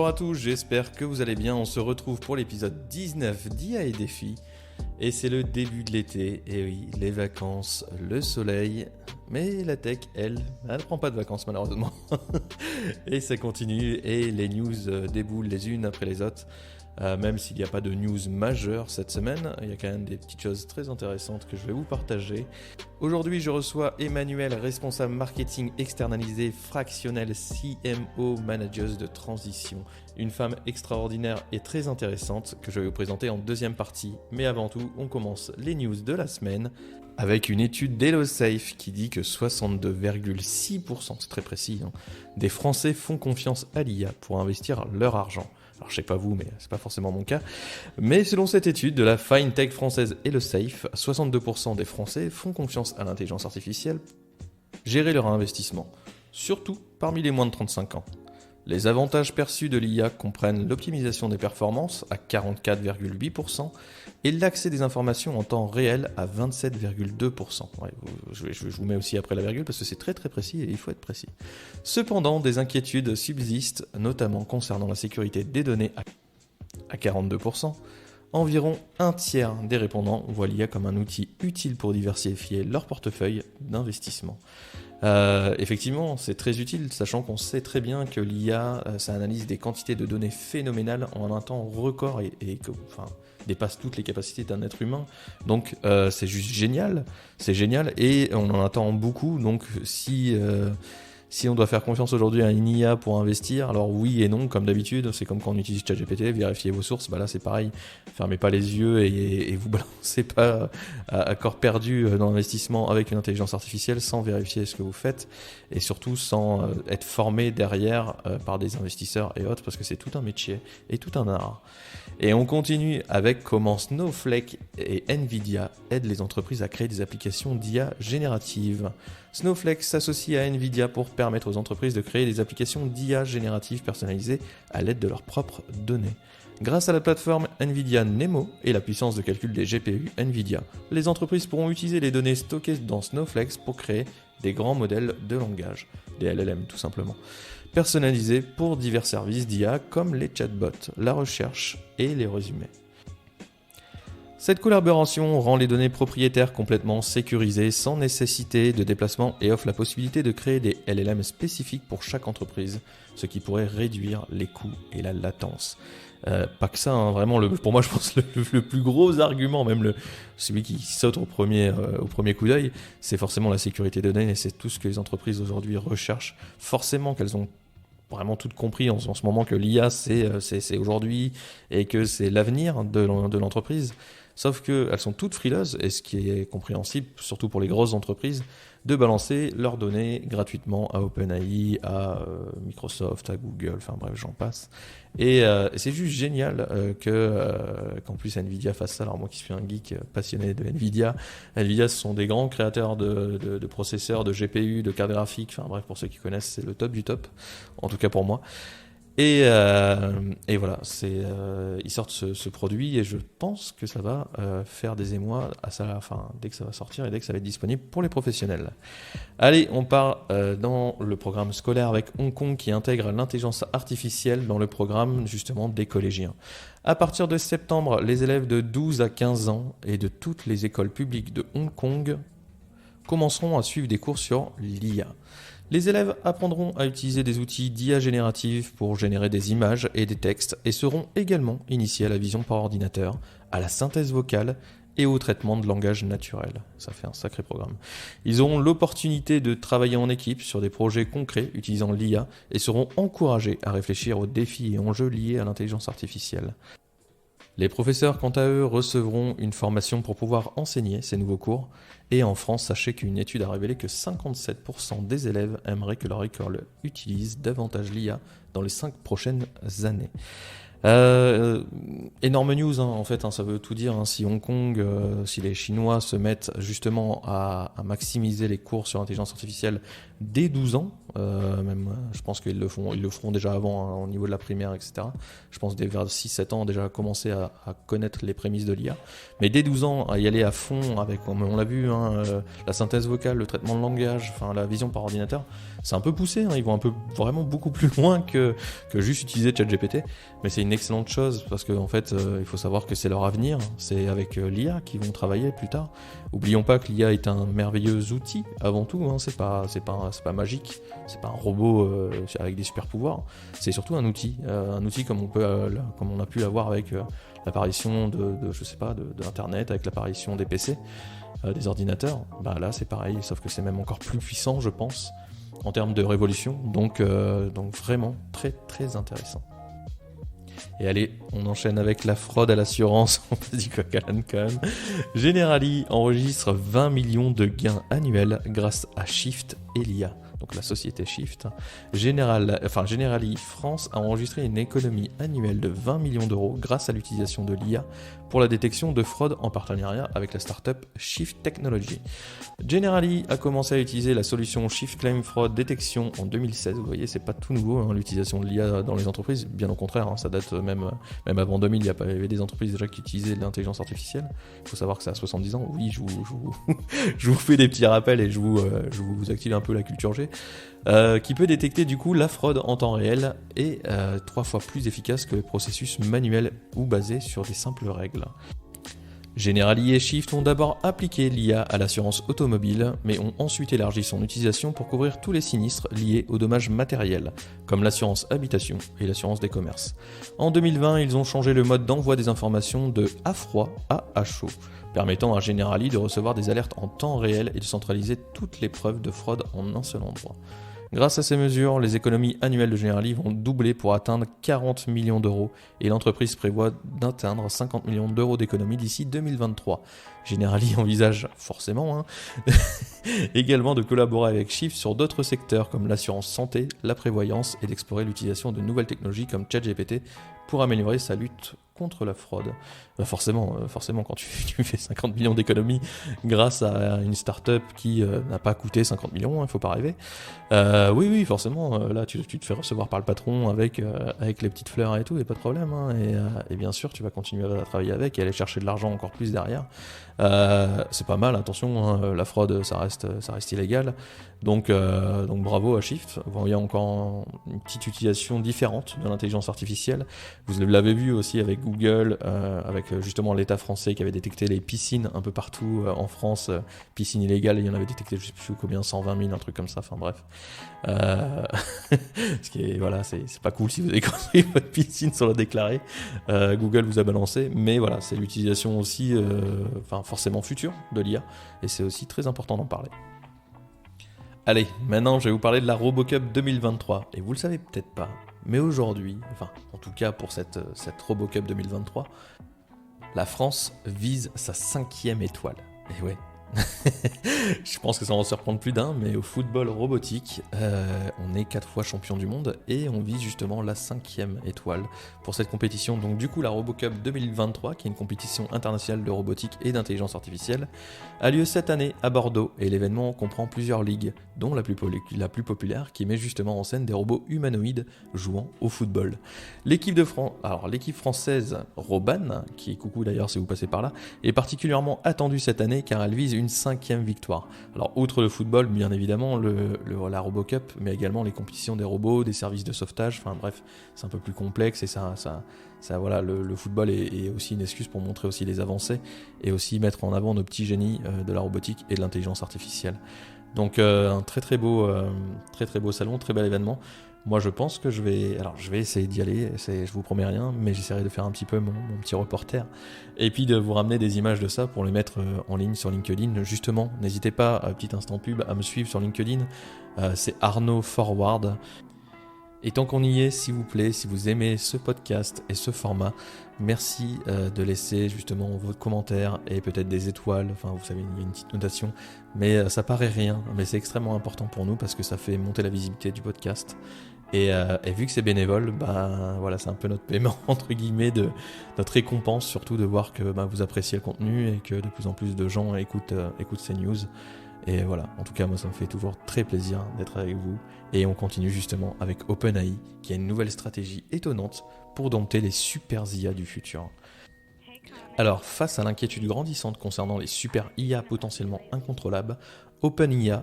Bonjour à tous, j'espère que vous allez bien. On se retrouve pour l'épisode 19 d'IA et Défis. Et c'est le début de l'été, et oui, les vacances, le soleil. Mais la tech, elle ne prend pas de vacances malheureusement. Et ça continue, et les news déboulent les unes après les autres. Même s'il n'y a pas de news majeure cette semaine, il y a quand même des petites choses très intéressantes que je vais vous partager. Aujourd'hui, je reçois Emmanuelle, responsable marketing externalisé fractionnel CMO manager de transition. Une femme extraordinaire et très intéressante que je vais vous présenter en deuxième partie. Mais avant tout, on commence les news de la semaine avec une étude d'HelloSafe qui dit que 62,6%, c'est très précis, des Français font confiance à l'IA pour investir leur argent. Alors je sais pas vous, mais c'est pas forcément mon cas. Mais selon cette étude de la FinTech française HelloSafe, 62% des Français font confiance à l'intelligence artificielle pour gérer leur investissement, surtout parmi les moins de 35 ans. Les avantages perçus de l'IA comprennent l'optimisation des performances à 44,8% et l'accès des informations en temps réel à 27,2%. Ouais, je vous mets aussi après la virgule parce que c'est très très précis et il faut être précis. Cependant, des inquiétudes subsistent, notamment concernant la sécurité des données à 42%. Environ un tiers des répondants voient l'IA comme un outil utile pour diversifier leur portefeuille d'investissement. Effectivement, c'est très utile, sachant qu'on sait très bien que l'IA, ça analyse des quantités de données phénoménales en un temps record et dépasse toutes les capacités d'un être humain. Donc c'est juste génial, et on en attend beaucoup. Donc si on doit faire confiance aujourd'hui à une IA pour investir, alors oui et non, comme d'habitude, c'est comme quand on utilise ChatGPT, vérifiez vos sources, là c'est pareil, fermez pas les yeux et vous balancez pas à corps perdu dans l'investissement avec une intelligence artificielle sans vérifier ce que vous faites et surtout sans être formé derrière par des investisseurs et autres, parce que c'est tout un métier et tout un art. Et on continue avec comment Snowflake et Nvidia aident les entreprises à créer des applications d'IA génératives. Snowflake s'associe à Nvidia pour permettre aux entreprises de créer des applications d'IA génératives personnalisées à l'aide de leurs propres données. Grâce à la plateforme Nvidia Nemo et la puissance de calcul des GPU Nvidia, les entreprises pourront utiliser les données stockées dans Snowflake pour créer des grands modèles de langage, des LLM tout simplement, personnalisés pour divers services d'IA comme les chatbots, la recherche et les résumés. Cette collaboration rend les données propriétaires complètement sécurisées sans nécessité de déplacement et offre la possibilité de créer des LLM spécifiques pour chaque entreprise, ce qui pourrait réduire les coûts et la latence. Pas que ça, vraiment, pour moi je pense le plus gros argument, même celui qui saute au premier coup d'œil, c'est forcément la sécurité des données et c'est tout ce que les entreprises aujourd'hui recherchent. Forcément qu'elles ont vraiment toutes compris en ce moment que l'IA c'est aujourd'hui et que c'est l'avenir de l'entreprise. Sauf qu'elles sont toutes frileuses, et ce qui est compréhensible, surtout pour les grosses entreprises, de balancer leurs données gratuitement à OpenAI, à Microsoft, à Google, enfin bref, j'en passe. Et c'est juste génial qu'en plus Nvidia fasse ça. Alors moi qui suis un geek passionné de Nvidia, ce sont des grands créateurs de processeurs, de GPU, de cartes graphiques, enfin bref, pour ceux qui connaissent, c'est le top du top, en tout cas pour moi. Et voilà, ils sortent ce produit et je pense que ça va faire des émois dès que ça va sortir et dès que ça va être disponible pour les professionnels. Allez, on part dans le programme scolaire avec Hong Kong qui intègre l'intelligence artificielle dans le programme justement des collégiens. À partir de septembre, les élèves de 12 à 15 ans et de toutes les écoles publiques de Hong Kong commenceront à suivre des cours sur l'IA. Les élèves apprendront à utiliser des outils d'IA générative pour générer des images et des textes et seront également initiés à la vision par ordinateur, à la synthèse vocale et au traitement de langage naturel. Ça fait un sacré programme. Ils auront l'opportunité de travailler en équipe sur des projets concrets utilisant l'IA et seront encouragés à réfléchir aux défis et enjeux liés à l'intelligence artificielle. Les professeurs, quant à eux, recevront une formation pour pouvoir enseigner ces nouveaux cours. Et en France, sachez qu'une étude a révélé que 57% des élèves aimeraient que leur école utilise davantage l'IA dans les 5 prochaines années. Euh, Énorme news, hein, en fait, hein, ça veut tout dire. Hein, si Hong Kong, si les Chinois se mettent justement à maximiser les cours sur l'intelligence artificielle dès 12 ans, même, je pense qu'ils le feront déjà avant, hein, au niveau de la primaire, etc. Je pense dès vers 6-7 ans, déjà commencer à connaître les prémices de l'IA. Mais dès 12 ans, à y aller à fond avec, comme on l'a vu, hein, la synthèse vocale, le traitement de langage, enfin la vision par ordinateur, c'est un peu poussé. Hein, ils vont vraiment beaucoup plus loin que juste utiliser ChatGPT. Mais c'est une excellente chose parce qu'en fait, il faut savoir que c'est leur avenir. C'est avec l'IA qu'ils vont travailler plus tard. Oublions pas que l'IA est un merveilleux outil avant tout. Hein, c'est pas magique. C'est pas un robot avec des super pouvoirs. C'est surtout un outil comme on a pu l'avoir avec l'apparition de Internet, avec l'apparition des PC, des ordinateurs. Bah là, c'est pareil, sauf que c'est même encore plus puissant, je pense, en termes de révolution. Donc vraiment très très intéressant. Et allez, on enchaîne avec la fraude à l'assurance. On dit quoi, Alan, quand même. Generali enregistre 20 millions de gains annuels grâce à Shift et l'IA. Donc la société Shift. Generali France a enregistré une économie annuelle de 20 millions d'euros grâce à l'utilisation de l'IA pour la détection de fraude en partenariat avec la startup Shift Technology. Generali a commencé à utiliser la solution Shift Claim Fraud Detection en 2016. Vous voyez, c'est pas tout nouveau, hein, l'utilisation de l'IA dans les entreprises. Bien au contraire, hein, ça date même avant 2000. Il y avait des entreprises déjà qui utilisaient de l'intelligence artificielle. Il faut savoir que ça a 70 ans. Oui, je vous fais des petits rappels et je vous active un peu la culture G. Qui peut détecter du coup la fraude en temps réel et 3 fois plus efficace que les processus manuels ou basés sur des simples règles. Generali et Shift ont d'abord appliqué l'IA à l'assurance automobile, mais ont ensuite élargi son utilisation pour couvrir tous les sinistres liés aux dommages matériels, comme l'assurance habitation et l'assurance des commerces. En 2020, ils ont changé le mode d'envoi des informations de à froid à chaud, permettant à Generali de recevoir des alertes en temps réel et de centraliser toutes les preuves de fraude en un seul endroit. Grâce à ces mesures, les économies annuelles de Generali vont doubler pour atteindre 40 millions d'euros et l'entreprise prévoit d'atteindre 50 millions d'euros d'économies d'ici 2023. Generali envisage forcément également de collaborer avec Shift sur d'autres secteurs comme l'assurance santé, la prévoyance et d'explorer l'utilisation de nouvelles technologies comme ChatGPT pour améliorer sa lutte contre la fraude. Forcément, quand tu fais 50 millions d'économies grâce à une start-up qui n'a pas coûté 50 millions, il ne faut pas rêver. Oui, forcément, là tu te fais recevoir par le patron avec les petites fleurs et tout, et pas de problème. Hein, et bien sûr, tu vas continuer à travailler avec et aller chercher de l'argent encore plus derrière. C'est pas mal, attention, hein, la fraude ça reste illégal. Donc bravo à Shift. Il y a encore une petite utilisation différente de l'intelligence artificielle. Vous l'avez vu aussi avec Google, avec justement l'État français qui avait détecté les piscines un peu partout en France, piscines illégales, il y en avait détecté je sais plus combien, 120 000, un truc comme ça, enfin bref. Ce qui est, voilà, c'est pas cool si vous avez construit votre piscine sans la déclarer. Google vous a balancé, mais voilà, c'est l'utilisation aussi, forcément future de l'IA, et c'est aussi très important d'en parler. Allez, maintenant je vais vous parler de la RoboCup 2023, et vous le savez peut-être pas, mais aujourd'hui, en tout cas pour cette RoboCup 2023, la France vise sa 5e étoile. Et ouais, je pense que ça en surprendre plus d'un, mais au football robotique, on est 4 fois champion du monde et on vise justement la 5e étoile pour cette compétition. Donc du coup, la RoboCup 2023, qui est une compétition internationale de robotique et d'intelligence artificielle, a lieu cette année à Bordeaux et l'événement comprend plusieurs ligues, dont la plus populaire qui met justement en scène des robots humanoïdes jouant au football. L'équipe française Roban, qui est coucou d'ailleurs si vous passez par là, est particulièrement attendue cette année car elle vise une 5e victoire. Alors outre le football, bien évidemment, la RoboCup, mais également les compétitions des robots, des services de sauvetage, enfin bref, c'est un peu plus complexe et ça voilà, le football est aussi une excuse pour montrer aussi les avancées et aussi mettre en avant nos petits génies de la robotique et de l'intelligence artificielle. Donc un très beau salon, très bel événement. Moi je pense que je vais essayer d'y aller, je vous promets rien, mais j'essaierai de faire un petit peu mon petit reporter et puis de vous ramener des images de ça pour les mettre en ligne sur LinkedIn. Justement, n'hésitez pas, petit instant pub, à me suivre sur LinkedIn, c'est Arnaud Forward. Et tant qu'on y est, s'il vous plaît, si vous aimez ce podcast et ce format, merci de laisser justement votre commentaire et peut-être des étoiles, enfin vous savez, il y a une petite notation, mais ça paraît rien, mais c'est extrêmement important pour nous parce que ça fait monter la visibilité du podcast. Et vu que c'est bénévole, voilà, c'est un peu notre paiement entre guillemets, notre récompense surtout de voir que vous appréciez le contenu et que de plus en plus de gens écoutent ces news. Et voilà, en tout cas moi ça me fait toujours très plaisir d'être avec vous. Et on continue justement avec OpenAI qui a une nouvelle stratégie étonnante pour dompter les super IA du futur. Alors, face à l'inquiétude grandissante concernant les super IA potentiellement incontrôlables, OpenAI,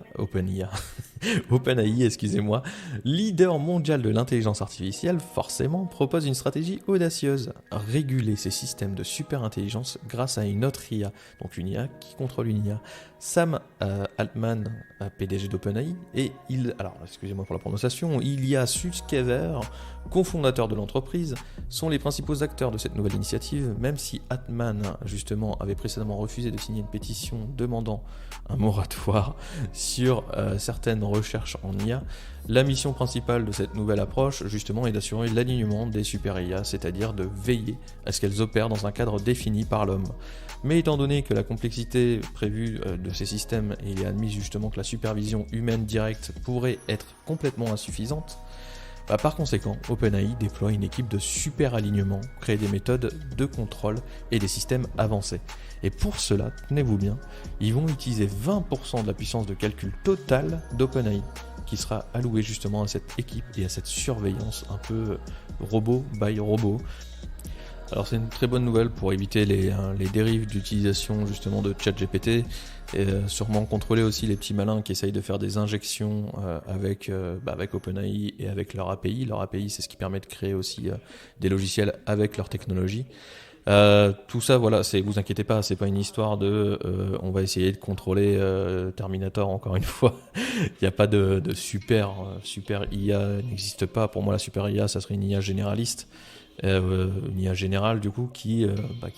excusez-moi, leader mondial de l'intelligence artificielle, forcément, propose une stratégie audacieuse, réguler ces systèmes de super intelligence grâce à une autre IA, donc une IA qui contrôle une IA. Sam Altman, PDG d'OpenAI, et excusez-moi pour la prononciation, Ilya Sutskever, cofondateur de l'entreprise, sont les principaux acteurs de cette nouvelle initiative, même si Altman, justement, avait précédemment refusé de signer une pétition demandant un moratoire sur certaines recherches en IA. La mission principale de cette nouvelle approche, justement, est d'assurer l'alignement des super IA, c'est-à-dire de veiller à ce qu'elles opèrent dans un cadre défini par l'homme. Mais étant donné que la complexité prévue de ces systèmes, et il est admis justement que la supervision humaine directe pourrait être complètement insuffisante, par conséquent, OpenAI déploie une équipe de super alignement, créer des méthodes de contrôle et des systèmes avancés. Et pour cela, tenez-vous bien, ils vont utiliser 20% de la puissance de calcul totale d'OpenAI, qui sera allouée justement à cette équipe et à cette surveillance un peu robot by robot. Alors c'est une très bonne nouvelle pour éviter les dérives d'utilisation justement de ChatGPT et sûrement contrôler aussi les petits malins qui essayent de faire des injections avec OpenAI et avec leur API. Leur API, c'est ce qui permet de créer aussi des logiciels avec leur technologie. Tout ça, voilà, vous inquiétez pas, c'est pas une histoire de on va essayer de contrôler Terminator encore une fois. Il n'y a pas de super IA, n'existe pas. Pour moi, la super IA, ça serait une IA généraliste. Une IA générale du coup qui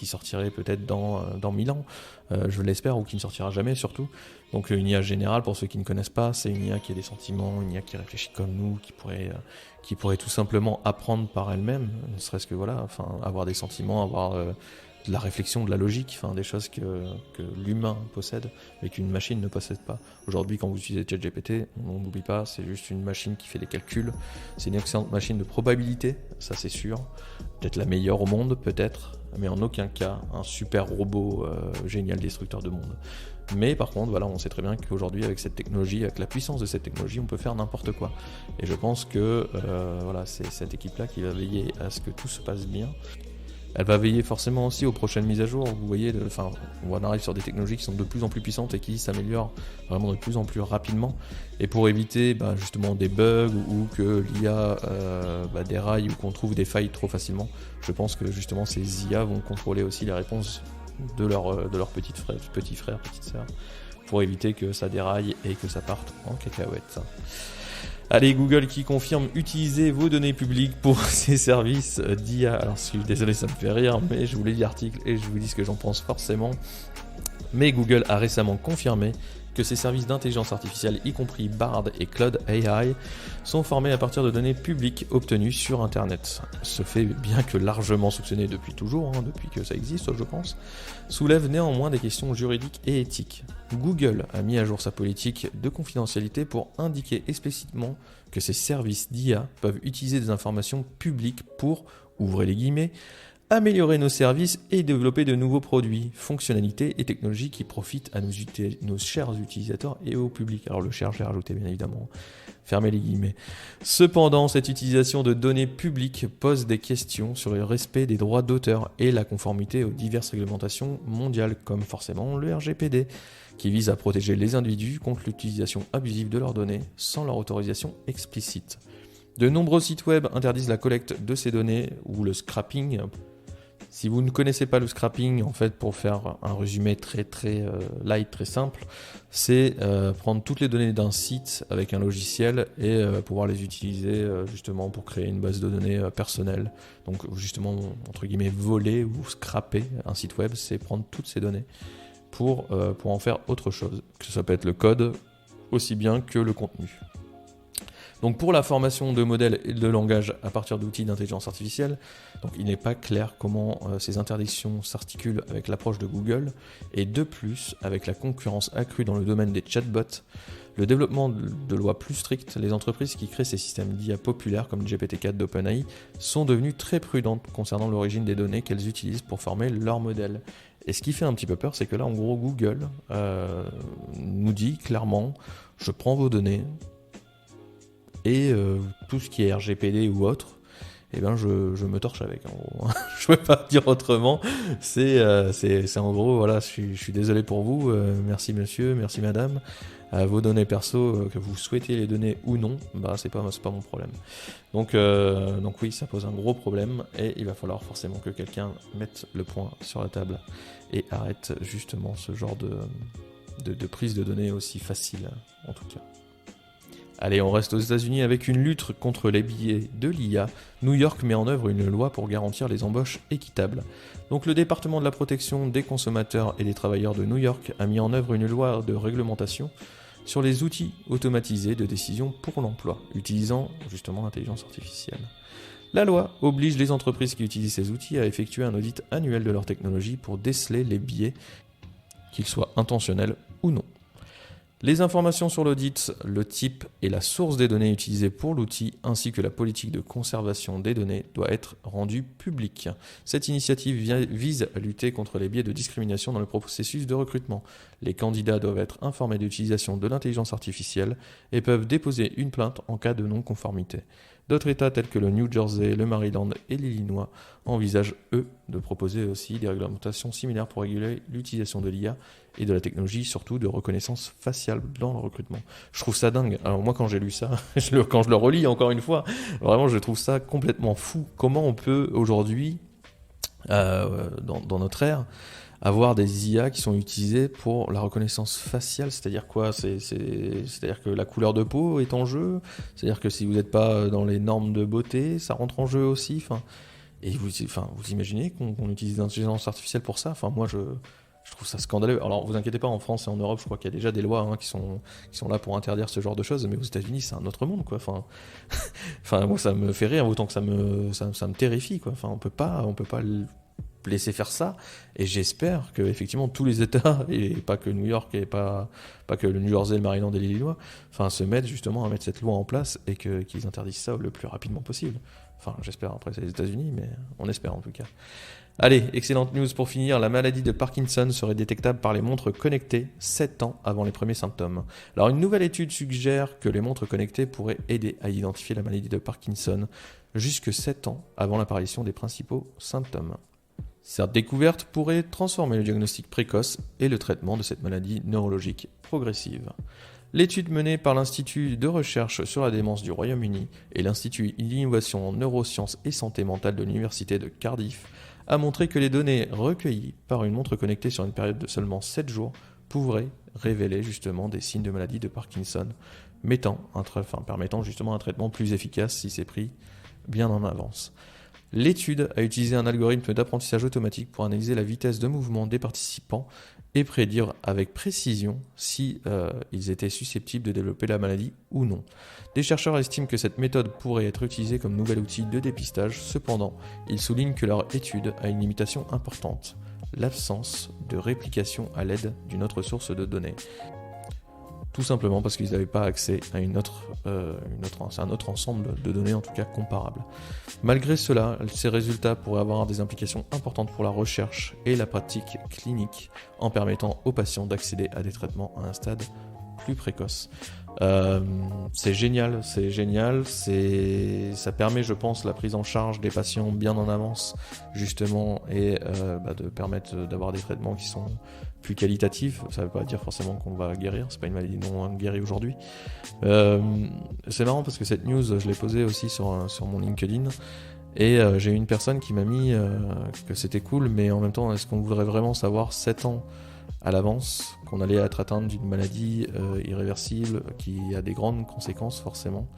sortirait peut-être dans 1000 ans, je l'espère, ou qui ne sortira jamais surtout. Donc une IA générale, pour ceux qui ne connaissent pas, c'est une IA qui a des sentiments, une IA qui réfléchit comme nous, qui pourrait tout simplement apprendre par elle-même, ne serait-ce que avoir des sentiments, avoir de la réflexion, de la logique, des choses que l'humain possède mais qu'une machine ne possède pas. Aujourd'hui, quand vous utilisez ChatGPT, on n'oublie pas, c'est juste une machine qui fait des calculs. C'est une excellente machine de probabilité, ça c'est sûr. Peut-être la meilleure au monde, peut-être, mais en aucun cas un super robot génial destructeur de monde. Mais par contre, on sait très bien qu'aujourd'hui, avec cette technologie, avec la puissance de cette technologie, on peut faire n'importe quoi. Et je pense que c'est cette équipe-là qui va veiller à ce que tout se passe bien. Elle va veiller forcément aussi aux prochaines mises à jour. Vous voyez, on arrive sur des technologies qui sont de plus en plus puissantes et qui s'améliorent vraiment de plus en plus rapidement. Et pour éviter justement des bugs ou que l'IA déraille ou qu'on trouve des failles trop facilement, je pense que justement ces IA vont contrôler aussi les réponses de leurs petits frères, petites sœurs, pour éviter que ça déraille et que ça parte en cacahuète. Allez, Google qui confirme utiliser vos données publiques pour ses services d'IA. Alors, je suis désolé, ça me fait rire, mais je vous lis l'article et je vous dis ce que j'en pense forcément. Mais Google a récemment confirmé que ses services d'intelligence artificielle, y compris Bard et Claude AI, sont formés à partir de données publiques obtenues sur Internet. Ce fait, bien que largement soupçonné depuis toujours, depuis que ça existe, je pense, soulève néanmoins des questions juridiques et éthiques. Google a mis à jour sa politique de confidentialité pour indiquer explicitement que ses services d'IA peuvent utiliser des informations publiques pour, ouvrez les guillemets, améliorer nos services et développer de nouveaux produits, fonctionnalités et technologies qui profitent à nos chers utilisateurs et au public. Alors le cher, j'ai rajouté bien évidemment, fermez les guillemets. Cependant, cette utilisation de données publiques pose des questions sur le respect des droits d'auteur et la conformité aux diverses réglementations mondiales, comme forcément le RGPD, qui vise à protéger les individus contre l'utilisation abusive de leurs données sans leur autorisation explicite. De nombreux sites web interdisent la collecte de ces données ou le scrapping. Si vous ne connaissez pas le scrapping, en fait, pour faire un résumé très light, très simple, c'est prendre toutes les données d'un site avec un logiciel et pouvoir les utiliser justement pour créer une base de données personnelle. Donc justement, entre guillemets, voler ou scraper un site web, c'est prendre toutes ces données pour en faire autre chose. Que ça peut être le code aussi bien que le contenu. Donc pour la formation de modèles et de langage à partir d'outils d'intelligence artificielle, donc il n'est pas clair comment ces interdictions s'articulent avec l'approche de Google et de plus avec la concurrence accrue dans le domaine des chatbots. le développement de lois plus strictes, les entreprises qui créent ces systèmes d'IA populaires comme GPT-4 d'OpenAI sont devenues très prudentes concernant l'origine des données qu'elles utilisent pour former leurs modèles. Et ce qui fait un petit peu peur, c'est que là, en gros, Google nous dit clairement, je prends vos données et tout ce qui est RGPD ou autre, eh ben je me torche avec, en gros. Je peux pas dire autrement. C'est en gros, voilà, je suis désolé pour vous. Merci monsieur, merci madame. Vos données perso, que vous souhaitez les donner ou non, bah c'est pas mon problème. Donc oui, ça pose un gros problème et il va falloir forcément que quelqu'un mette le point sur la table et arrête justement ce genre de prise de données aussi facile, en tout cas. Allez, on reste aux États-Unis avec une lutte contre les biais de l'IA. New York met en œuvre une loi pour garantir les embauches équitables. Donc le département de la protection des consommateurs et des travailleurs de New York a mis en œuvre une loi de réglementation sur les outils automatisés de décision pour l'emploi, utilisant justement l'intelligence artificielle. La loi oblige les entreprises qui utilisent ces outils à effectuer un audit annuel de leur technologie pour déceler les biais, qu'ils soient intentionnels ou non. Les informations sur l'audit, le type et la source des données utilisées pour l'outil, ainsi que la politique de conservation des données, doit être rendue publique. Cette initiative vise à lutter contre les biais de discrimination dans le processus de recrutement. Les candidats doivent être informés de l'utilisation de l'intelligence artificielle et peuvent déposer une plainte en cas de non-conformité. D'autres États tels que le New Jersey, le Maryland et l'Illinois envisagent, eux, de proposer aussi des réglementations similaires pour réguler l'utilisation de l'IA et de la technologie, surtout de reconnaissance faciale dans le recrutement. Je trouve ça dingue. Alors moi, quand j'ai lu ça, quand je le relis encore une fois, vraiment, je trouve ça complètement fou. Comment on peut aujourd'hui, dans notre ère, avoir des IA qui sont utilisées pour la reconnaissance faciale, c'est-à-dire quoi ? C'est-à-dire que la couleur de peau est en jeu, c'est-à-dire que si vous n'êtes pas dans les normes de beauté, ça rentre en jeu aussi. Et vous imaginez qu'on utilise l'intelligence artificielle pour ça ? Moi, je trouve ça scandaleux. Alors, vous inquiétez pas, en France et en Europe, je crois qu'il y a déjà des lois qui sont là pour interdire ce genre de choses, mais aux États-Unis, c'est un autre monde, quoi. Moi, ça me fait rire, autant que ça me terrifie, quoi. On peut pas laisser faire ça, et j'espère que effectivement tous les États, et pas que New York et pas que le New Jersey, le Maryland et l'Illinois, se mettent justement à mettre cette loi en place et qu'ils interdisent ça le plus rapidement possible. J'espère, après c'est les États-Unis, mais on espère en tout cas. Allez, excellente news pour finir, la maladie de Parkinson serait détectable par les montres connectées 7 ans avant les premiers symptômes. Alors une nouvelle étude suggère que les montres connectées pourraient aider à identifier la maladie de Parkinson jusque 7 ans avant l'apparition des principaux symptômes. Cette découverte pourrait transformer le diagnostic précoce et le traitement de cette maladie neurologique progressive. L'étude menée par l'Institut de recherche sur la démence du Royaume-Uni et l'Institut d'innovation en neurosciences et santé mentale de l'Université de Cardiff a montré que les données recueillies par une montre connectée sur une période de seulement 7 jours pourraient révéler justement des signes de maladie de Parkinson, permettant justement un traitement plus efficace si c'est pris bien en avance. L'étude a utilisé un algorithme d'apprentissage automatique pour analyser la vitesse de mouvement des participants et prédire avec précision si ils étaient susceptibles de développer la maladie ou non. Des chercheurs estiment que cette méthode pourrait être utilisée comme nouvel outil de dépistage, cependant, ils soulignent que leur étude a une limitation importante, l'absence de réplication à l'aide d'une autre source de données. Tout simplement parce qu'ils n'avaient pas accès à un autre ensemble de données, en tout cas comparables. Malgré cela, ces résultats pourraient avoir des implications importantes pour la recherche et la pratique clinique, en permettant aux patients d'accéder à des traitements à un stade plus précoce. C'est génial, ça permet, je pense, la prise en charge des patients bien en avance, justement, et de permettre d'avoir des traitements qui sont plus qualitatifs. Ça ne veut pas dire forcément qu'on va guérir, c'est pas une maladie non guérie aujourd'hui. C'est marrant parce que cette news, je l'ai posée aussi sur mon LinkedIn, et j'ai eu une personne qui m'a mis que c'était cool, mais en même temps, est-ce qu'on voudrait vraiment savoir 7 ans à l'avance qu'on allait être atteint d'une maladie irréversible qui a des grandes conséquences forcément.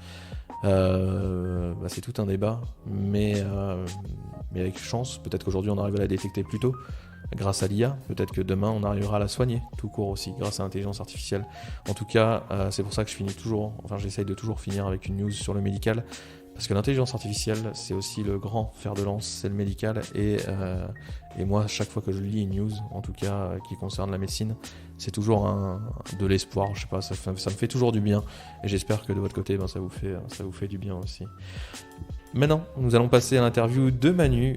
C'est tout un débat, mais avec chance, peut-être qu'aujourd'hui on arrive à la détecter plus tôt. grâce à l'IA. Peut-être que demain, on arrivera à la soigner tout court aussi, grâce à l'intelligence artificielle. En tout cas, c'est pour ça que j'essaye de toujours finir avec une news sur le médical. Parce que l'intelligence artificielle, c'est aussi le grand fer de lance, c'est le médical. Et moi, chaque fois que je lis une news, en tout cas qui concerne la médecine, c'est toujours de l'espoir. Je sais pas, ça me fait toujours du bien. Et j'espère que de votre côté, ça vous fait du bien aussi. Maintenant, nous allons passer à l'interview de Manu.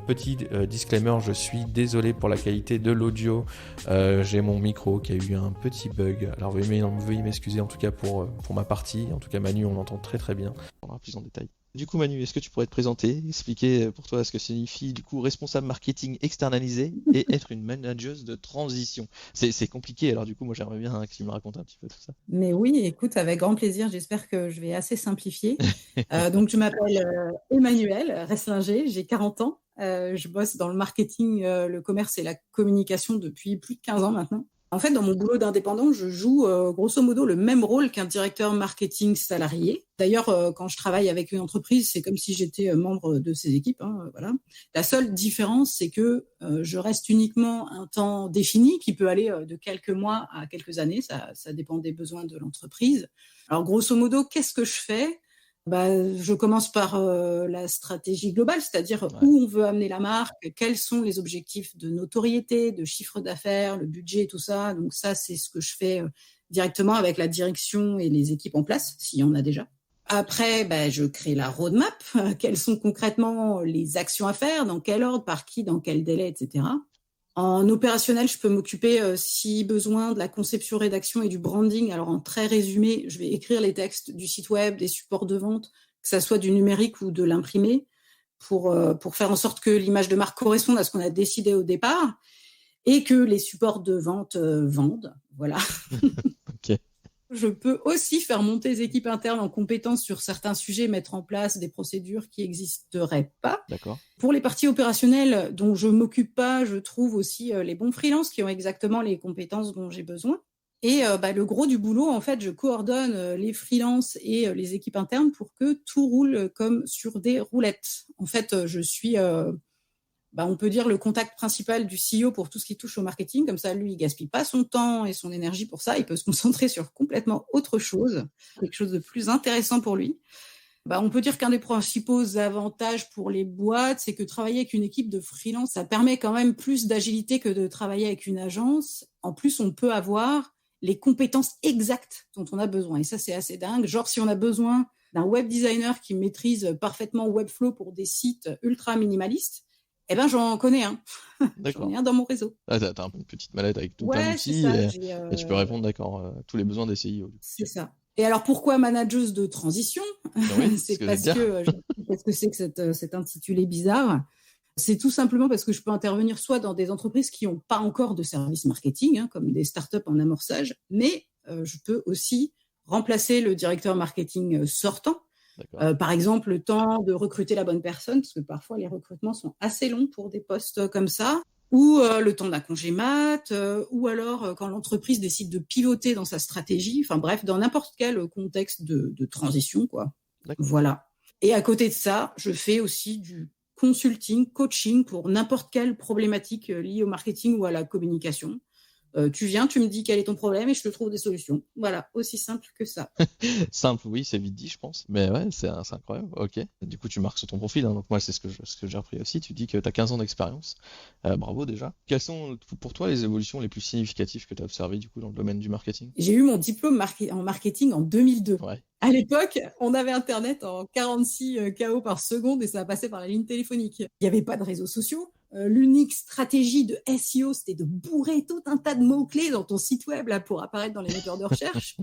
Petit disclaimer, je suis désolé pour la qualité de l'audio. J'ai mon micro qui a eu un petit bug. Alors veuillez m'excuser en tout cas pour ma partie. En tout cas, Manu, on l'entend très très bien. On va plus en détail. Du coup, Manu, est-ce que tu pourrais te présenter, expliquer pour toi ce que signifie du coup responsable marketing externalisé et être une manageuse de transition? C'est compliqué, alors du coup, moi j'aimerais bien que tu me racontes un petit peu tout ça. Mais oui, écoute, avec grand plaisir. J'espère que je vais assez simplifier. Donc, je m'appelle Emmanuelle Resslinger, j'ai 40 ans. Je bosse dans le marketing, le commerce et la communication depuis plus de 15 ans maintenant. En fait, dans mon boulot d'indépendant, je joue grosso modo le même rôle qu'un directeur marketing salarié. D'ailleurs, quand je travaille avec une entreprise, c'est comme si j'étais membre de ses équipes. Voilà. La seule différence, c'est que je reste uniquement un temps défini qui peut aller de quelques mois à quelques années. Ça dépend des besoins de l'entreprise. Alors, grosso modo, qu'est-ce que je fais ? Je commence par la stratégie globale, c'est-à-dire où on veut amener la marque, quels sont les objectifs de notoriété, de chiffre d'affaires, le budget, tout ça. Donc ça, c'est ce que je fais directement avec la direction et les équipes en place, s'il y en a déjà. Après, je crée la roadmap. Quelles sont concrètement les actions à faire, dans quel ordre, par qui, dans quel délai, etc. En opérationnel, je peux m'occuper, si besoin, de la conception, rédaction et du branding. Alors, en très résumé, je vais écrire les textes du site web, des supports de vente, que ça soit du numérique ou de l'imprimé, pour faire en sorte que l'image de marque corresponde à ce qu'on a décidé au départ et que les supports de vente vendent. Voilà. Ok. Je peux aussi faire monter les équipes internes en compétences sur certains sujets, mettre en place des procédures qui n'existeraient pas. D'accord. Pour les parties opérationnelles dont je ne m'occupe pas, je trouve aussi les bons freelances qui ont exactement les compétences dont j'ai besoin. Et le gros du boulot, en fait, je coordonne les freelances et les équipes internes pour que tout roule comme sur des roulettes. En fait, je suis... on peut dire le contact principal du CEO pour tout ce qui touche au marketing. Comme ça, lui, il gaspille pas son temps et son énergie pour ça. Il peut se concentrer sur complètement autre chose, quelque chose de plus intéressant pour lui. On peut dire qu'un des principaux avantages pour les boîtes, c'est que travailler avec une équipe de freelance, ça permet quand même plus d'agilité que de travailler avec une agence. En plus, on peut avoir les compétences exactes dont on a besoin. Et ça, c'est assez dingue. Genre, si on a besoin d'un web designer qui maîtrise parfaitement Webflow pour des sites ultra minimalistes, j'en connais un. J'en ai un dans mon réseau. Ah, t'as une petite mallette avec tout plein d'outils et tu peux répondre à tous les besoins des CIO. C'est ça. Et alors, pourquoi manageuse de transition ? C'est parce que c'est que cet intitulé bizarre. C'est tout simplement parce que je peux intervenir soit dans des entreprises qui n'ont pas encore de service marketing, comme des startups en amorçage, mais je peux aussi remplacer le directeur marketing sortant. Par exemple, le temps de recruter la bonne personne, parce que parfois les recrutements sont assez longs pour des postes comme ça, ou le temps d'un congé mat, ou alors quand l'entreprise décide de pivoter dans sa stratégie, enfin bref, dans n'importe quel contexte de transition, quoi. Voilà. Et à côté de ça, je fais aussi du consulting, coaching pour n'importe quelle problématique liée au marketing ou à la communication. Tu viens, tu me dis quel est ton problème et je te trouve des solutions. Voilà, aussi simple que ça. Simple, oui, c'est vite dit, je pense. Mais ouais, c'est incroyable. Ok. Du coup, tu marques sur ton profil. Donc moi, c'est ce que j'ai appris aussi. Tu dis que tu as 15 ans d'expérience. Bravo déjà. Quelles sont pour toi les évolutions les plus significatives que tu as observées du coup dans le domaine du marketing ? J'ai eu mon diplôme en marketing en 2002. Ouais. À l'époque, on avait Internet en 46 KO par seconde et ça passait par la ligne téléphonique. Il n'y avait pas de réseaux sociaux. L'unique stratégie de SEO, c'était de bourrer tout un tas de mots-clés dans ton site web là, pour apparaître dans les moteurs de recherche.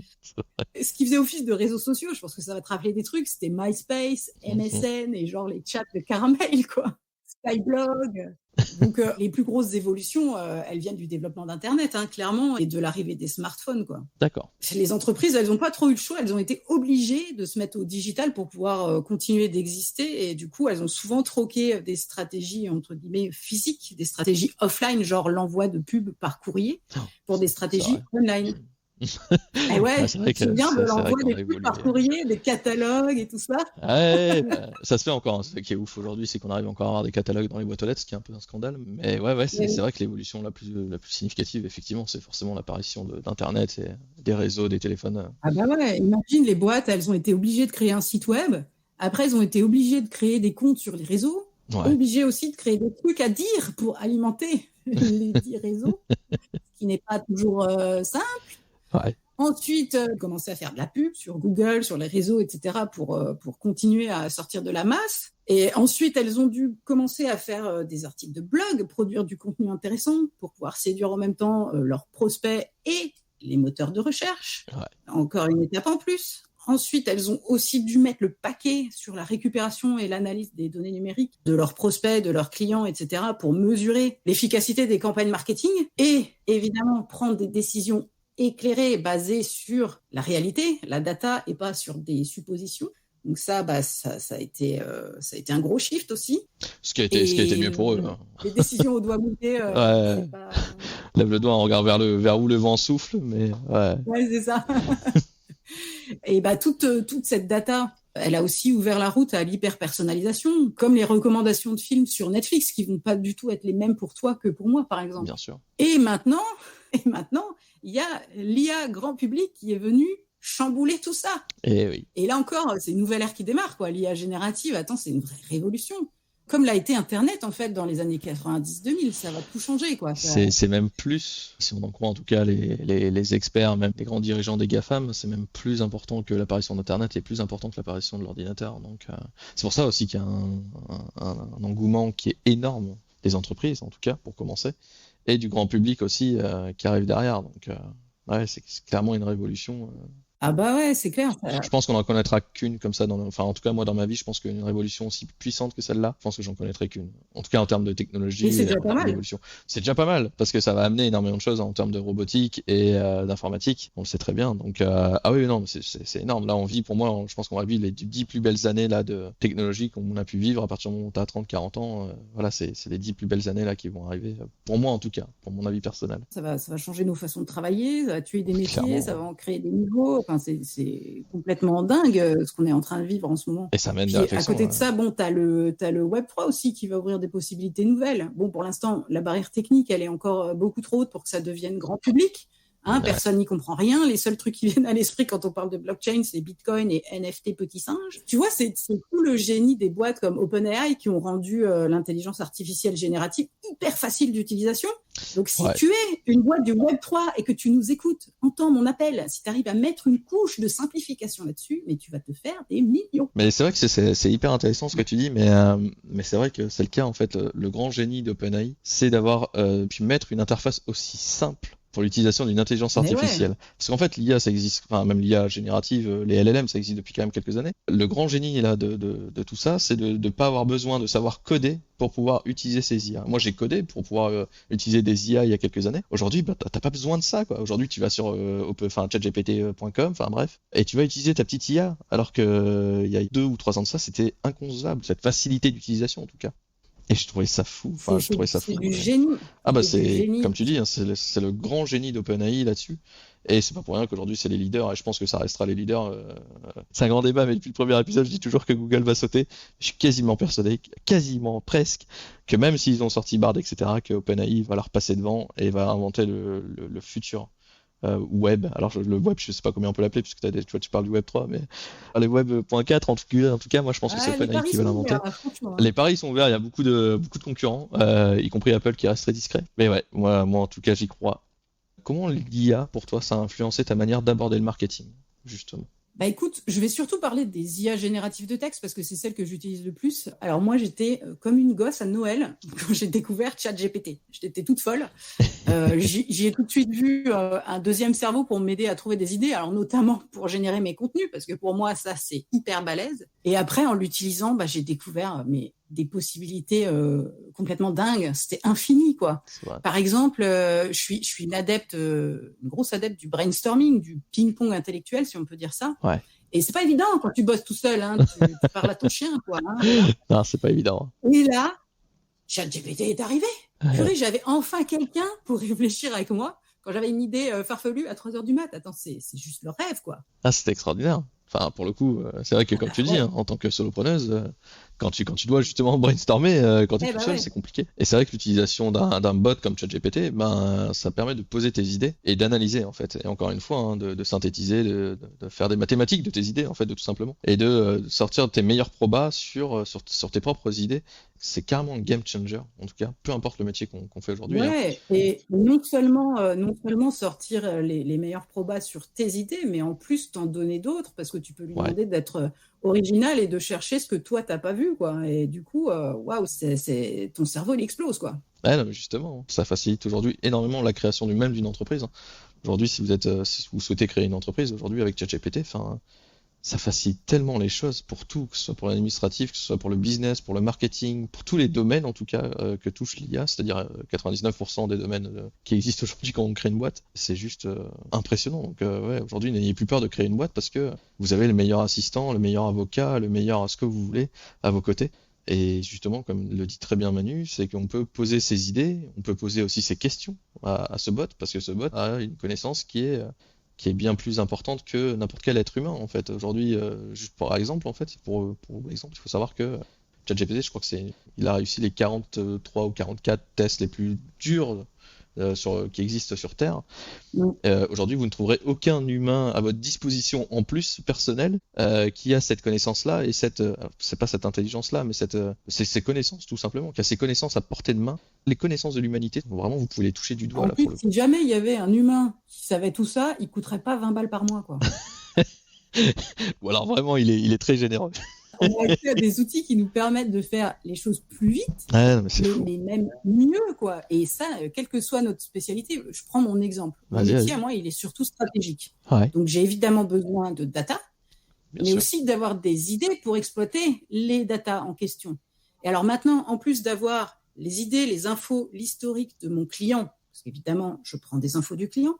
Ce qui faisait office de réseaux sociaux, je pense que ça va te rappeler des trucs, c'était MySpace, MSN et genre les chats de caramel, quoi. Skyblog. Donc, les plus grosses évolutions, elles viennent du développement d'Internet, clairement, et de l'arrivée des smartphones, quoi. D'accord. Les entreprises, elles n'ont pas trop eu le choix, elles ont été obligées de se mettre au digital pour pouvoir continuer d'exister, et du coup, elles ont souvent troqué des stratégies, entre guillemets, physiques, des stratégies offline, genre l'envoi de pubs par courrier, pour des stratégies online. Et ouais, C'est je me vrai que souviens de c'est vrai l'envoi qu'on des a trucs par évolué. courrier, des catalogues et tout ça. Ouais, ça se fait encore, hein. Ce qui est ouf aujourd'hui, c'est qu'on arrive encore à avoir des catalogues dans les boîtes aux lettres, ce qui est un peu un scandale. Mais ouais, Mais c'est vrai que l'évolution la plus significative, effectivement, c'est forcément l'apparition d'Internet et des réseaux, des téléphones. ah bah ouais, imagine les boîtes, elles ont été obligées de créer un site web. Après, elles ont été obligées de créer des comptes sur les réseaux, Ouais, obligées aussi de créer des trucs à dire pour alimenter les dits réseaux, ce qui n'est pas toujours simple. ouais, Ensuite, commencer à faire de la pub sur Google, sur les réseaux, etc., pour continuer à sortir de la masse. Et ensuite, elles ont dû commencer à faire des articles de blog, produire du contenu intéressant pour pouvoir séduire en même temps leurs prospects et les moteurs de recherche. ouais. Encore une étape en plus. Ensuite, elles ont aussi dû mettre le paquet sur la récupération et l'analyse des données numériques de leurs prospects, de leurs clients, etc., pour mesurer l'efficacité des campagnes marketing et évidemment prendre des décisions éclairées, basées sur la réalité, la data, et pas sur des suppositions. Donc ça, ça a été un gros shift aussi. Ce qui a été mieux Et pour eux, hein. les décisions au doigt mouillé, Ouais, c'est pas... lève le doigt, on regarde vers où le vent souffle, mais ouais, Ouais, c'est ça. Et toute cette data, elle a aussi ouvert la route à l'hyper-personnalisation, comme les recommandations de films sur Netflix, qui vont pas du tout être les mêmes pour toi que pour moi, par exemple. bien sûr. Et maintenant, il y a l'IA grand public qui est venu chambouler tout ça. Et oui. Et là encore, c'est une nouvelle ère qui démarre, quoi. L'IA générative, attends, c'est une vraie révolution. Comme l'a été Internet, en fait, dans les années 90-2000, ça va tout changer, quoi. C'est même plus, si on en croit en tout cas les experts, même les grands dirigeants des GAFAM, c'est même plus important que l'apparition d'Internet et plus important que l'apparition de l'ordinateur. Donc c'est pour ça aussi qu'il y a un engouement qui est énorme des entreprises, en tout cas, pour commencer, et du grand public aussi qui arrive derrière. Donc ouais, c'est clairement une révolution. Ah bah ouais, c'est clair. Je pense qu'on en connaîtra qu'une comme ça enfin en tout cas moi dans ma vie je pense qu'une révolution aussi puissante que celle-là, je pense que j'en connaîtrai qu'une. En tout cas en termes de technologie Et c'est et déjà pas mal. d'évolution. C'est déjà pas mal parce que ça va amener énormément de choses en termes de robotique et d'informatique, on le sait très bien. Donc ah oui non, c'est énorme. Là on vit pour moi, je pense qu'on va vivre les 10 plus belles années là de technologie qu'on a pu vivre à partir du moment où tu as 30 40 ans. Voilà, c'est les 10 plus belles années là qui vont arriver pour moi en tout cas, pour mon avis personnel. Ça va changer nos façons de travailler, ça va tuer des métiers, Clairement. ça va en créer des nouveaux. Enfin, c'est complètement dingue ce qu'on est en train de vivre en ce moment. Et ça mène des Puis à réflexions. côté de ça, bon, t'as le Web3 aussi qui va ouvrir des possibilités nouvelles. Bon, pour l'instant, la barrière technique, elle est encore beaucoup trop haute pour que ça devienne grand public. Hein, Ouais. Personne n'y comprend rien. Les seuls trucs qui viennent à l'esprit quand on parle de blockchain, c'est Bitcoin et NFT petit singe. Tu vois, c'est tout le génie des boîtes comme OpenAI qui ont rendu l'intelligence artificielle générative hyper facile d'utilisation. Donc, si tu es une boîte du Web3 et que tu nous écoutes, entends mon appel. Si tu arrives à mettre une couche de simplification là-dessus, mais tu vas te faire des millions. Mais c'est vrai que c'est hyper intéressant ce que tu dis, mais c'est vrai que c'est le cas en fait. Le grand génie d'OpenAI, c'est d'avoir pu mettre une interface aussi simple pour l'utilisation d'une intelligence artificielle. Ouais. Parce qu'en fait, l'IA, ça existe, enfin même l'IA générative, les LLM, ça existe depuis quand même quelques années. Le grand génie là de tout ça, c'est de ne pas avoir besoin de savoir coder pour pouvoir utiliser ces IA. Moi, j'ai codé pour pouvoir utiliser des IA il y a quelques années. Aujourd'hui, t'as pas besoin de ça, quoi. Aujourd'hui, tu vas sur chatgpt.com, enfin bref, et tu vas utiliser ta petite IA, alors que il y a 2 ou 3 ans de ça, c'était inconcevable, cette facilité d'utilisation en tout cas. Et je trouvais ça fou. Enfin, je trouvais ça fou. C'est du génie. Ah bah c'est comme tu dis, hein, c'est le grand génie d'OpenAI là-dessus. Et c'est pas pour rien qu'aujourd'hui c'est les leaders. Et je pense que ça restera les leaders. C'est un grand débat, mais depuis le premier épisode, je dis toujours que Google va sauter. Je suis quasiment persuadé, quasiment presque, que même s'ils ont sorti Bard, etc., que OpenAI va leur passer devant et va inventer le futur. Web, alors le web je sais pas combien on peut l'appeler puisque tu parles du web 3 mais les web.4 en tout cas moi je pense que c'est OpenAI qui va l'inventer. Les paris sont ouverts, il y a beaucoup de concurrents, y compris Apple qui reste très discret, mais ouais moi en tout cas j'y crois. Comment l'IA pour toi ça a influencé ta manière d'aborder le marketing justement? Bah écoute, je vais surtout parler des IA génératives de texte parce que c'est celle que j'utilise le plus. Alors moi, j'étais comme une gosse à Noël quand j'ai découvert ChatGPT. J'étais toute folle. J'y ai tout de suite vu un deuxième cerveau pour m'aider à trouver des idées, alors notamment pour générer mes contenus parce que pour moi, ça, c'est hyper balèze. Et après, en l'utilisant, j'ai découvert des possibilités complètement dingues. C'était infini, quoi. Par exemple, je suis une adepte, une grosse adepte du brainstorming, du ping-pong intellectuel, si on peut dire ça. Ouais. Et c'est pas évident quand tu bosses tout seul, hein, tu parles à ton chien, quoi. Hein, non, c'est pas évident. Et là, ChatGPT est arrivé. Purée, j'avais enfin quelqu'un pour réfléchir avec moi, quand j'avais une idée farfelue à 3 heures du mat. Attends, c'est juste le rêve, quoi. Ah, c'était extraordinaire. Enfin, pour le coup, c'est vrai que comme tu dis, Ouais. hein, en tant que solopreneuse, quand tu dois justement brainstormer, quand tu es Eh tout bah seul, ouais. c'est compliqué. Et c'est vrai que l'utilisation d'un bot comme ChatGPT, ben, ça permet de poser tes idées et d'analyser, en fait. Et encore une fois, hein, de synthétiser, de faire des mathématiques de tes idées, en fait, de tout simplement. Et de sortir tes meilleurs probas sur tes propres idées. C'est carrément un game changer, en tout cas, peu importe le métier qu'on fait aujourd'hui, hein. Ouais, et non seulement sortir les meilleurs probas sur tes idées, mais en plus t'en donner d'autres, parce que tu peux lui Ouais. demander d'être original et de chercher ce que toi t'as pas vu, quoi. Et du coup, waouh, ton cerveau il explose, quoi. Ouais, non, mais justement, hein, ça facilite aujourd'hui énormément la création même d'une entreprise, hein. Aujourd'hui, si vous souhaitez créer une entreprise aujourd'hui avec ChatGPT, enfin, ça facilite tellement les choses pour tout, que ce soit pour l'administratif, que ce soit pour le business, pour le marketing, pour tous les domaines en tout cas que touche l'IA, c'est-à-dire 99% des domaines qui existent aujourd'hui quand on crée une boîte. C'est juste impressionnant. Donc ouais, aujourd'hui, n'ayez plus peur de créer une boîte parce que vous avez le meilleur assistant, le meilleur avocat, le meilleur ce que vous voulez à vos côtés. Et justement, comme le dit très bien Manu, c'est qu'on peut poser ses idées, on peut poser aussi ses questions à ce bot, parce que ce bot a une connaissance qui est bien plus importante que n'importe quel être humain en fait. Aujourd'hui, juste pour exemple, en fait, pour l'exemple, il faut savoir que ChatGPT, je crois que il a réussi les 43 ou 44 tests les plus durs qui existent sur Terre. Mm. Aujourd'hui, vous ne trouverez aucun humain à votre disposition en plus personnel qui a cette connaissance-là et c'est pas cette intelligence-là, mais ces connaissances tout simplement, qui a ces connaissances à portée de main, les connaissances de l'humanité. Vraiment, vous pouvez les toucher du doigt En là plus, pour le coup. si jamais il y avait un humain qui savait tout ça, il coûterait pas 20 balles par mois, quoi. Ou alors vraiment, il est très généreux. On a accès à des outils qui nous permettent de faire les choses plus vite, Ouais, non, mais c'est fou. mais même mieux, quoi. Et ça, quelle que soit notre spécialité, je prends mon exemple. Mon Vas-y, métier, à vas-y. moi, il est surtout stratégique. Ouais, Donc, j'ai évidemment besoin de data, bien mais sûr. aussi d'avoir des idées pour exploiter les data en question. Et alors maintenant, en plus d'avoir les idées, les infos, l'historique de mon client, parce qu'évidemment, je prends des infos du client,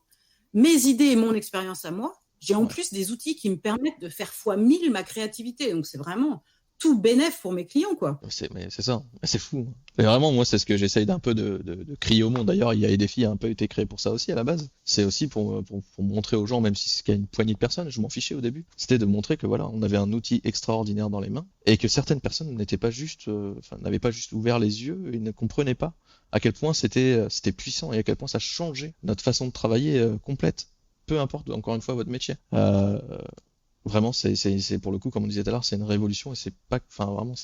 mes idées et mon expérience à moi, j'ai en Ouais. plus des outils qui me permettent de faire x1000 ma créativité. Donc, c'est vraiment tout bénef pour mes clients, quoi. Mais c'est ça, c'est fou. Mais vraiment, moi, c'est ce que j'essaye d'un peu de crier au monde. D'ailleurs, il y a des filles a un peu été créé pour ça aussi à la base. C'est aussi pour montrer aux gens, même si c'est qu'il y a une poignée de personnes, je m'en fichais au début. C'était de montrer que voilà, on avait un outil extraordinaire dans les mains et que certaines personnes n'étaient pas juste, n'avaient pas juste ouvert les yeux et ne comprenaient pas à quel point c'était puissant et à quel point ça changeait notre façon de travailler complète. Peu importe, encore une fois, votre métier. Vraiment, c'est pour le coup, comme on disait tout à l'heure, c'est une révolution et c'est pas, enfin vraiment,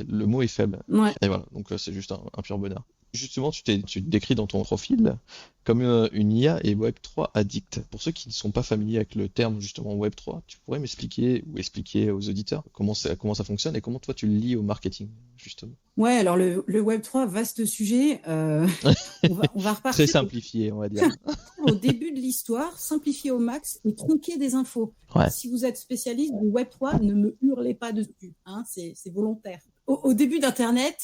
le mot est faible. Ouais. Et voilà, donc c'est juste un pur bonheur. Justement, tu te décris dans ton profil comme une IA et Web3 addict. Pour ceux qui ne sont pas familiers avec le terme justement Web3, tu pourrais m'expliquer ou expliquer aux auditeurs comment ça fonctionne et comment toi tu le lis au marketing, justement. Ouais, alors le Web3, vaste sujet. On va Très repartir simplifié, on va dire. au début de l'histoire, simplifier au max et tronquer des infos. Ouais. Si vous êtes spécialiste du Web3, ne me hurlez pas dessus, hein, c'est volontaire. Au début d'Internet,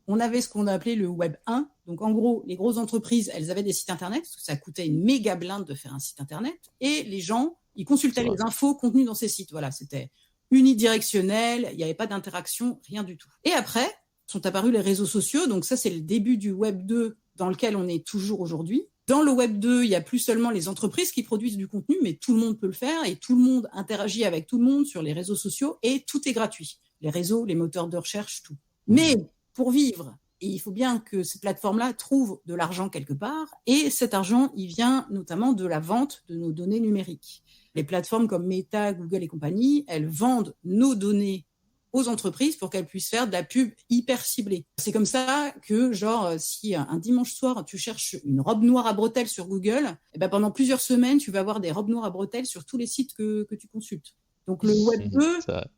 on avait ce qu'on appelait le Web 1. Donc en gros, les grosses entreprises, elles avaient des sites Internet, parce que ça coûtait une méga blinde de faire un site Internet. Et les gens, ils consultaient les infos contenues dans ces sites. Voilà, c'était unidirectionnel, il n'y avait pas d'interaction, rien du tout. Et après, sont apparus les réseaux sociaux. Donc ça, c'est le début du Web 2 dans lequel on est toujours aujourd'hui. Dans le Web 2, il n'y a plus seulement les entreprises qui produisent du contenu, mais tout le monde peut le faire et tout le monde interagit avec tout le monde sur les réseaux sociaux et tout est gratuit. Les réseaux, les moteurs de recherche, tout. Mais pour vivre, il faut bien que ces plateformes-là trouvent de l'argent quelque part et cet argent, il vient notamment de la vente de nos données numériques. Les plateformes comme Meta, Google et compagnie, elles vendent nos données aux entreprises pour qu'elles puissent faire de la pub hyper ciblée. C'est comme ça que, genre, si un dimanche soir, tu cherches une robe noire à bretelles sur Google, et ben pendant plusieurs semaines, tu vas avoir des robes noires à bretelles sur tous les sites que tu consultes. Donc, le Web 2,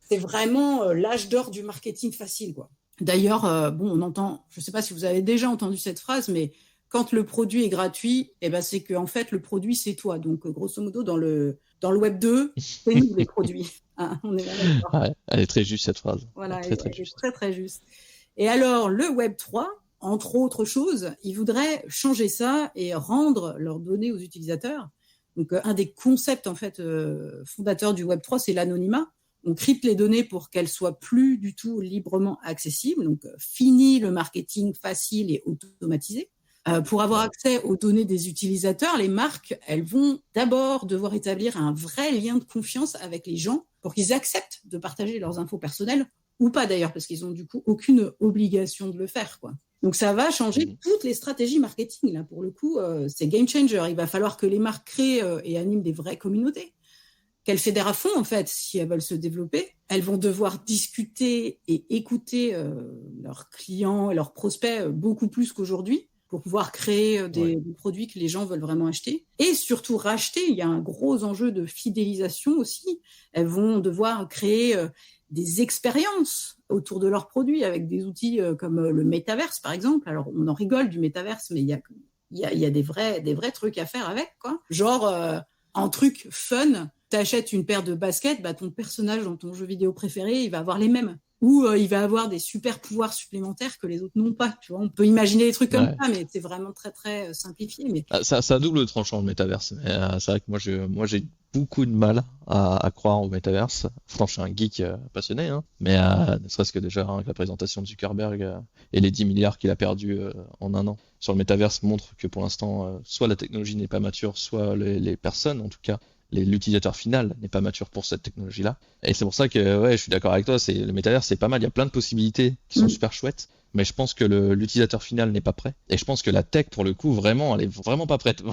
c'est vraiment l'âge d'or du marketing facile, quoi. D'ailleurs, bon, on entend, je ne sais pas si vous avez déjà entendu cette phrase, mais quand le produit est gratuit, eh ben, c'est qu'en fait, le produit, c'est toi. Donc, grosso modo, dans le Web 2, c'est nous les produits. Hein, on est là d'accord. Ouais, elle est très juste cette phrase. Voilà, très, elle est très très juste. Et alors, le Web 3, entre autres choses, il voudrait changer ça et rendre leurs données aux utilisateurs. Donc, un des concepts en fait fondateurs du Web 3, c'est l'anonymat. On crypte les données pour qu'elles soient plus du tout librement accessibles. Donc, fini le marketing facile et automatisé. Pour avoir accès aux données des utilisateurs, les marques, elles vont d'abord devoir établir un vrai lien de confiance avec les gens pour qu'ils acceptent de partager leurs infos personnelles, ou pas d'ailleurs, parce qu'ils ont du coup aucune obligation de le faire, quoi. Donc ça va changer toutes les stratégies marketing. Là, pour le coup, c'est game changer. Il va falloir que les marques créent et animent des vraies communautés, qu'elles fédèrent à fond, en fait, si elles veulent se développer. Elles vont devoir discuter et écouter leurs clients et leurs prospects beaucoup plus qu'aujourd'hui pour pouvoir créer des produits que les gens veulent vraiment acheter. Et surtout racheter, il y a un gros enjeu de fidélisation aussi. Elles vont devoir créer des expériences autour de leurs produits avec des outils comme le métaverse, par exemple. Alors, on en rigole du métaverse, mais il y a des vrais trucs à faire avec, quoi. Genre, un truc fun, t'achètes une paire de baskets, bah, ton personnage dans ton jeu vidéo préféré, il va avoir les mêmes. Ou il va avoir des super pouvoirs supplémentaires que les autres n'ont pas. Tu vois, on peut imaginer des trucs comme ça, mais c'est vraiment très, très simplifié. Mais... Ça a double tranchant, le métaverse. C'est vrai que moi, j'ai beaucoup de mal à croire au métaverse. Pourtant, je suis un geek passionné, hein. Mais ne serait-ce que déjà avec la présentation de Zuckerberg et les 10 milliards qu'il a perdus en un an sur le métaverse montre que pour l'instant, soit la technologie n'est pas mature, soit les personnes, en tout cas, l'utilisateur final n'est pas mature pour cette technologie-là. Et c'est pour ça que je suis d'accord avec toi, le métavers c'est pas mal, il y a plein de possibilités qui sont super chouettes, mais je pense que l'utilisateur final n'est pas prêt. Et je pense que la tech, pour le coup, vraiment, elle est vraiment pas prête.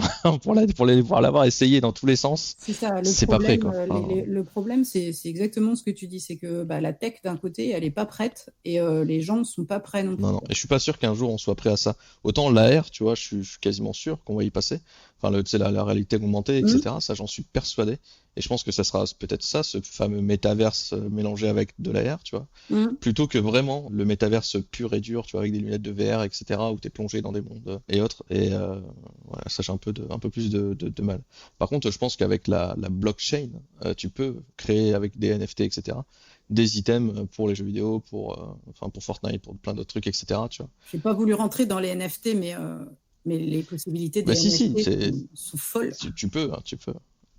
pour l'avoir essayé dans tous les sens, c'est ça, c'est pas prêt, quoi. Le problème, c'est exactement ce que tu dis, c'est que la tech, d'un côté, elle est pas prête et les gens ne sont pas prêts non plus. Non, et je suis pas sûr qu'un jour on soit prêt à ça. Autant l'AR, tu vois, je suis quasiment sûr qu'on va y passer. Enfin, la réalité augmentée, etc. Ça, j'en suis persuadé. Et je pense que ça sera peut-être ça, ce fameux métaverse mélangé avec de l'AR, tu vois. Plutôt que vraiment le métaverse pur et dur, tu vois, avec des lunettes de VR, etc., où t'es plongé dans des mondes et autres. Et voilà, ça, j'ai un peu plus de mal. Par contre, je pense qu'avec la blockchain, tu peux créer avec des NFT, etc., des items pour les jeux vidéo, pour Fortnite, pour plein d'autres trucs, etc., tu vois. J'ai pas voulu rentrer dans les NFT, mais les possibilités des NFT sont folles.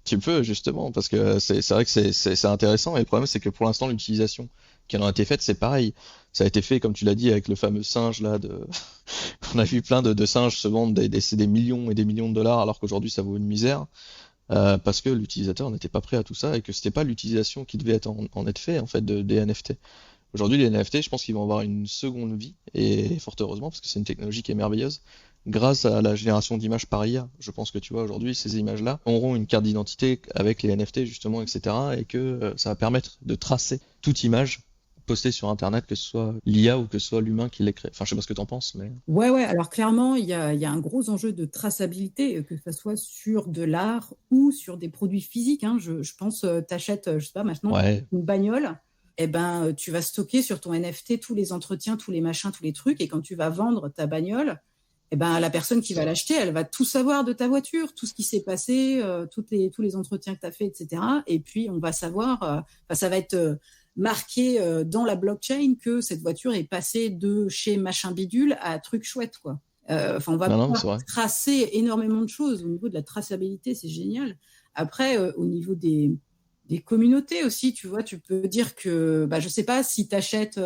Tu peux justement, parce que c'est vrai que c'est intéressant, et le problème c'est que pour l'instant l'utilisation qui en a été faite, c'est pareil. Ça a été fait, comme tu l'as dit, avec le fameux singe là, on a vu plein de singes se vendre des millions et des millions de dollars, alors qu'aujourd'hui ça vaut une misère. Parce que l'utilisateur n'était pas prêt à tout ça et que c'était pas l'utilisation qui devait en être fait en fait des NFT. Aujourd'hui, les NFT, je pense qu'ils vont avoir une seconde vie, et fort heureusement, parce que c'est une technologie qui est merveilleuse. Grâce à la génération d'images par IA, je pense que tu vois, aujourd'hui, ces images-là auront une carte d'identité avec les NFT, justement, etc. Et que ça va permettre de tracer toute image postée sur Internet, que ce soit l'IA ou que ce soit l'humain qui les crée. Enfin, je sais pas ce que t'en penses, mais... Ouais, alors clairement, il y a un gros enjeu de traçabilité, que ce soit sur de l'art ou sur des produits physiques, hein. Je pense, t'achètes, je sais pas, maintenant, une bagnole, eh ben, tu vas stocker sur ton NFT tous les entretiens, tous les machins, tous les trucs, et quand tu vas vendre ta bagnole, eh ben, la personne qui va l'acheter, elle va tout savoir de ta voiture, tout ce qui s'est passé, tous les entretiens que tu as fait, etc. Et puis, on va savoir, ça va être marqué dans la blockchain que cette voiture est passée de chez machin bidule à truc chouette, quoi. On va pouvoir tracer énormément de choses. Au niveau de la traçabilité, c'est génial. Après, au niveau des communautés aussi, tu vois, tu peux dire que, je sais pas, si tu achètes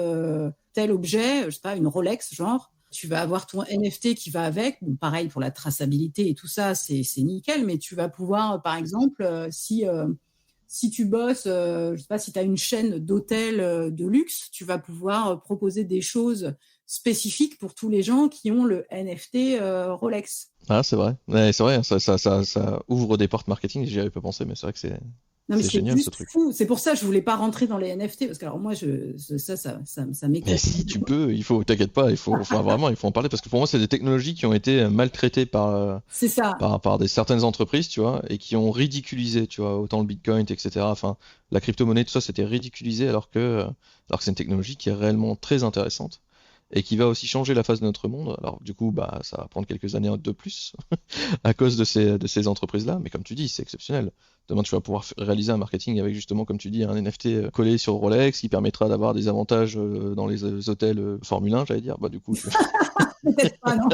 tel objet, je sais pas, une Rolex, genre, tu vas avoir ton NFT qui va avec. Bon, pareil pour la traçabilité et tout ça, c'est nickel, mais tu vas pouvoir, par exemple, si tu bosses, je sais pas, si tu as une chaîne d'hôtels de luxe, tu vas pouvoir proposer des choses spécifiques pour tous les gens qui ont le NFT Rolex. Ah, c'est vrai. Ouais, c'est vrai, ça ouvre des portes marketing, j'y avais pas pensé, mais c'est vrai que c'est... Non, mais c'est génial, ce truc. Fou. C'est pour ça que je voulais pas rentrer dans les NFT, parce que alors moi, ça m'éclate. Mais si tu peux, t'inquiète pas, il faut en parler, parce que pour moi, c'est des technologies qui ont été maltraitées par certaines entreprises, tu vois, et qui ont ridiculisé, tu vois, autant le Bitcoin, etc. Enfin, la crypto-monnaie, tout ça, c'était ridiculisé, alors que c'est une technologie qui est réellement très intéressante et qui va aussi changer la face de notre monde. Alors du coup, ça va prendre quelques années de plus à cause de ces entreprises-là, mais comme tu dis, c'est exceptionnel. Demain, tu vas pouvoir réaliser un marketing avec justement, comme tu dis, un NFT collé sur Rolex qui permettra d'avoir des avantages dans les hôtels Formule 1, j'allais dire. Du coup, peut-être pas, non.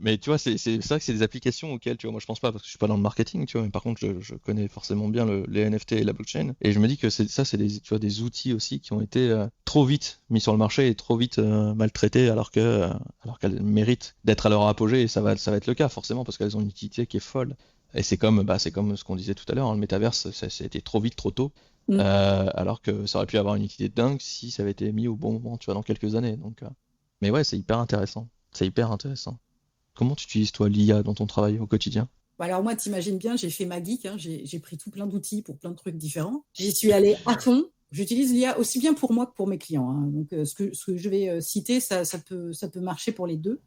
Mais tu vois, c'est vrai que c'est des applications auxquelles, tu vois, moi je pense pas parce que je suis pas dans le marketing, tu vois, mais par contre je connais forcément bien les NFT et la blockchain. Et je me dis que c'est tu vois, des outils aussi qui ont été trop vite mis sur le marché et trop vite maltraités alors qu'elles méritent d'être à leur apogée et ça va être le cas forcément parce qu'elles ont une utilité qui est folle. Et c'est comme ce qu'on disait tout à l'heure, hein, le métaverse, ça a été trop vite, trop tôt. Mm. Alors que ça aurait pu avoir une utilité dingue si ça avait été mis au bon moment, tu vois, dans quelques années. Donc, mais ouais, c'est hyper intéressant. C'est hyper intéressant. Comment tu utilises toi l'IA dans ton travail au quotidien? Bah alors moi, t'imagines bien, j'ai fait ma geek, hein, j'ai pris tout plein d'outils pour plein de trucs différents. J'y suis allée à fond. J'utilise l'IA aussi bien pour moi que pour mes clients, hein. Donc ce que je vais citer, ça peut marcher pour les deux.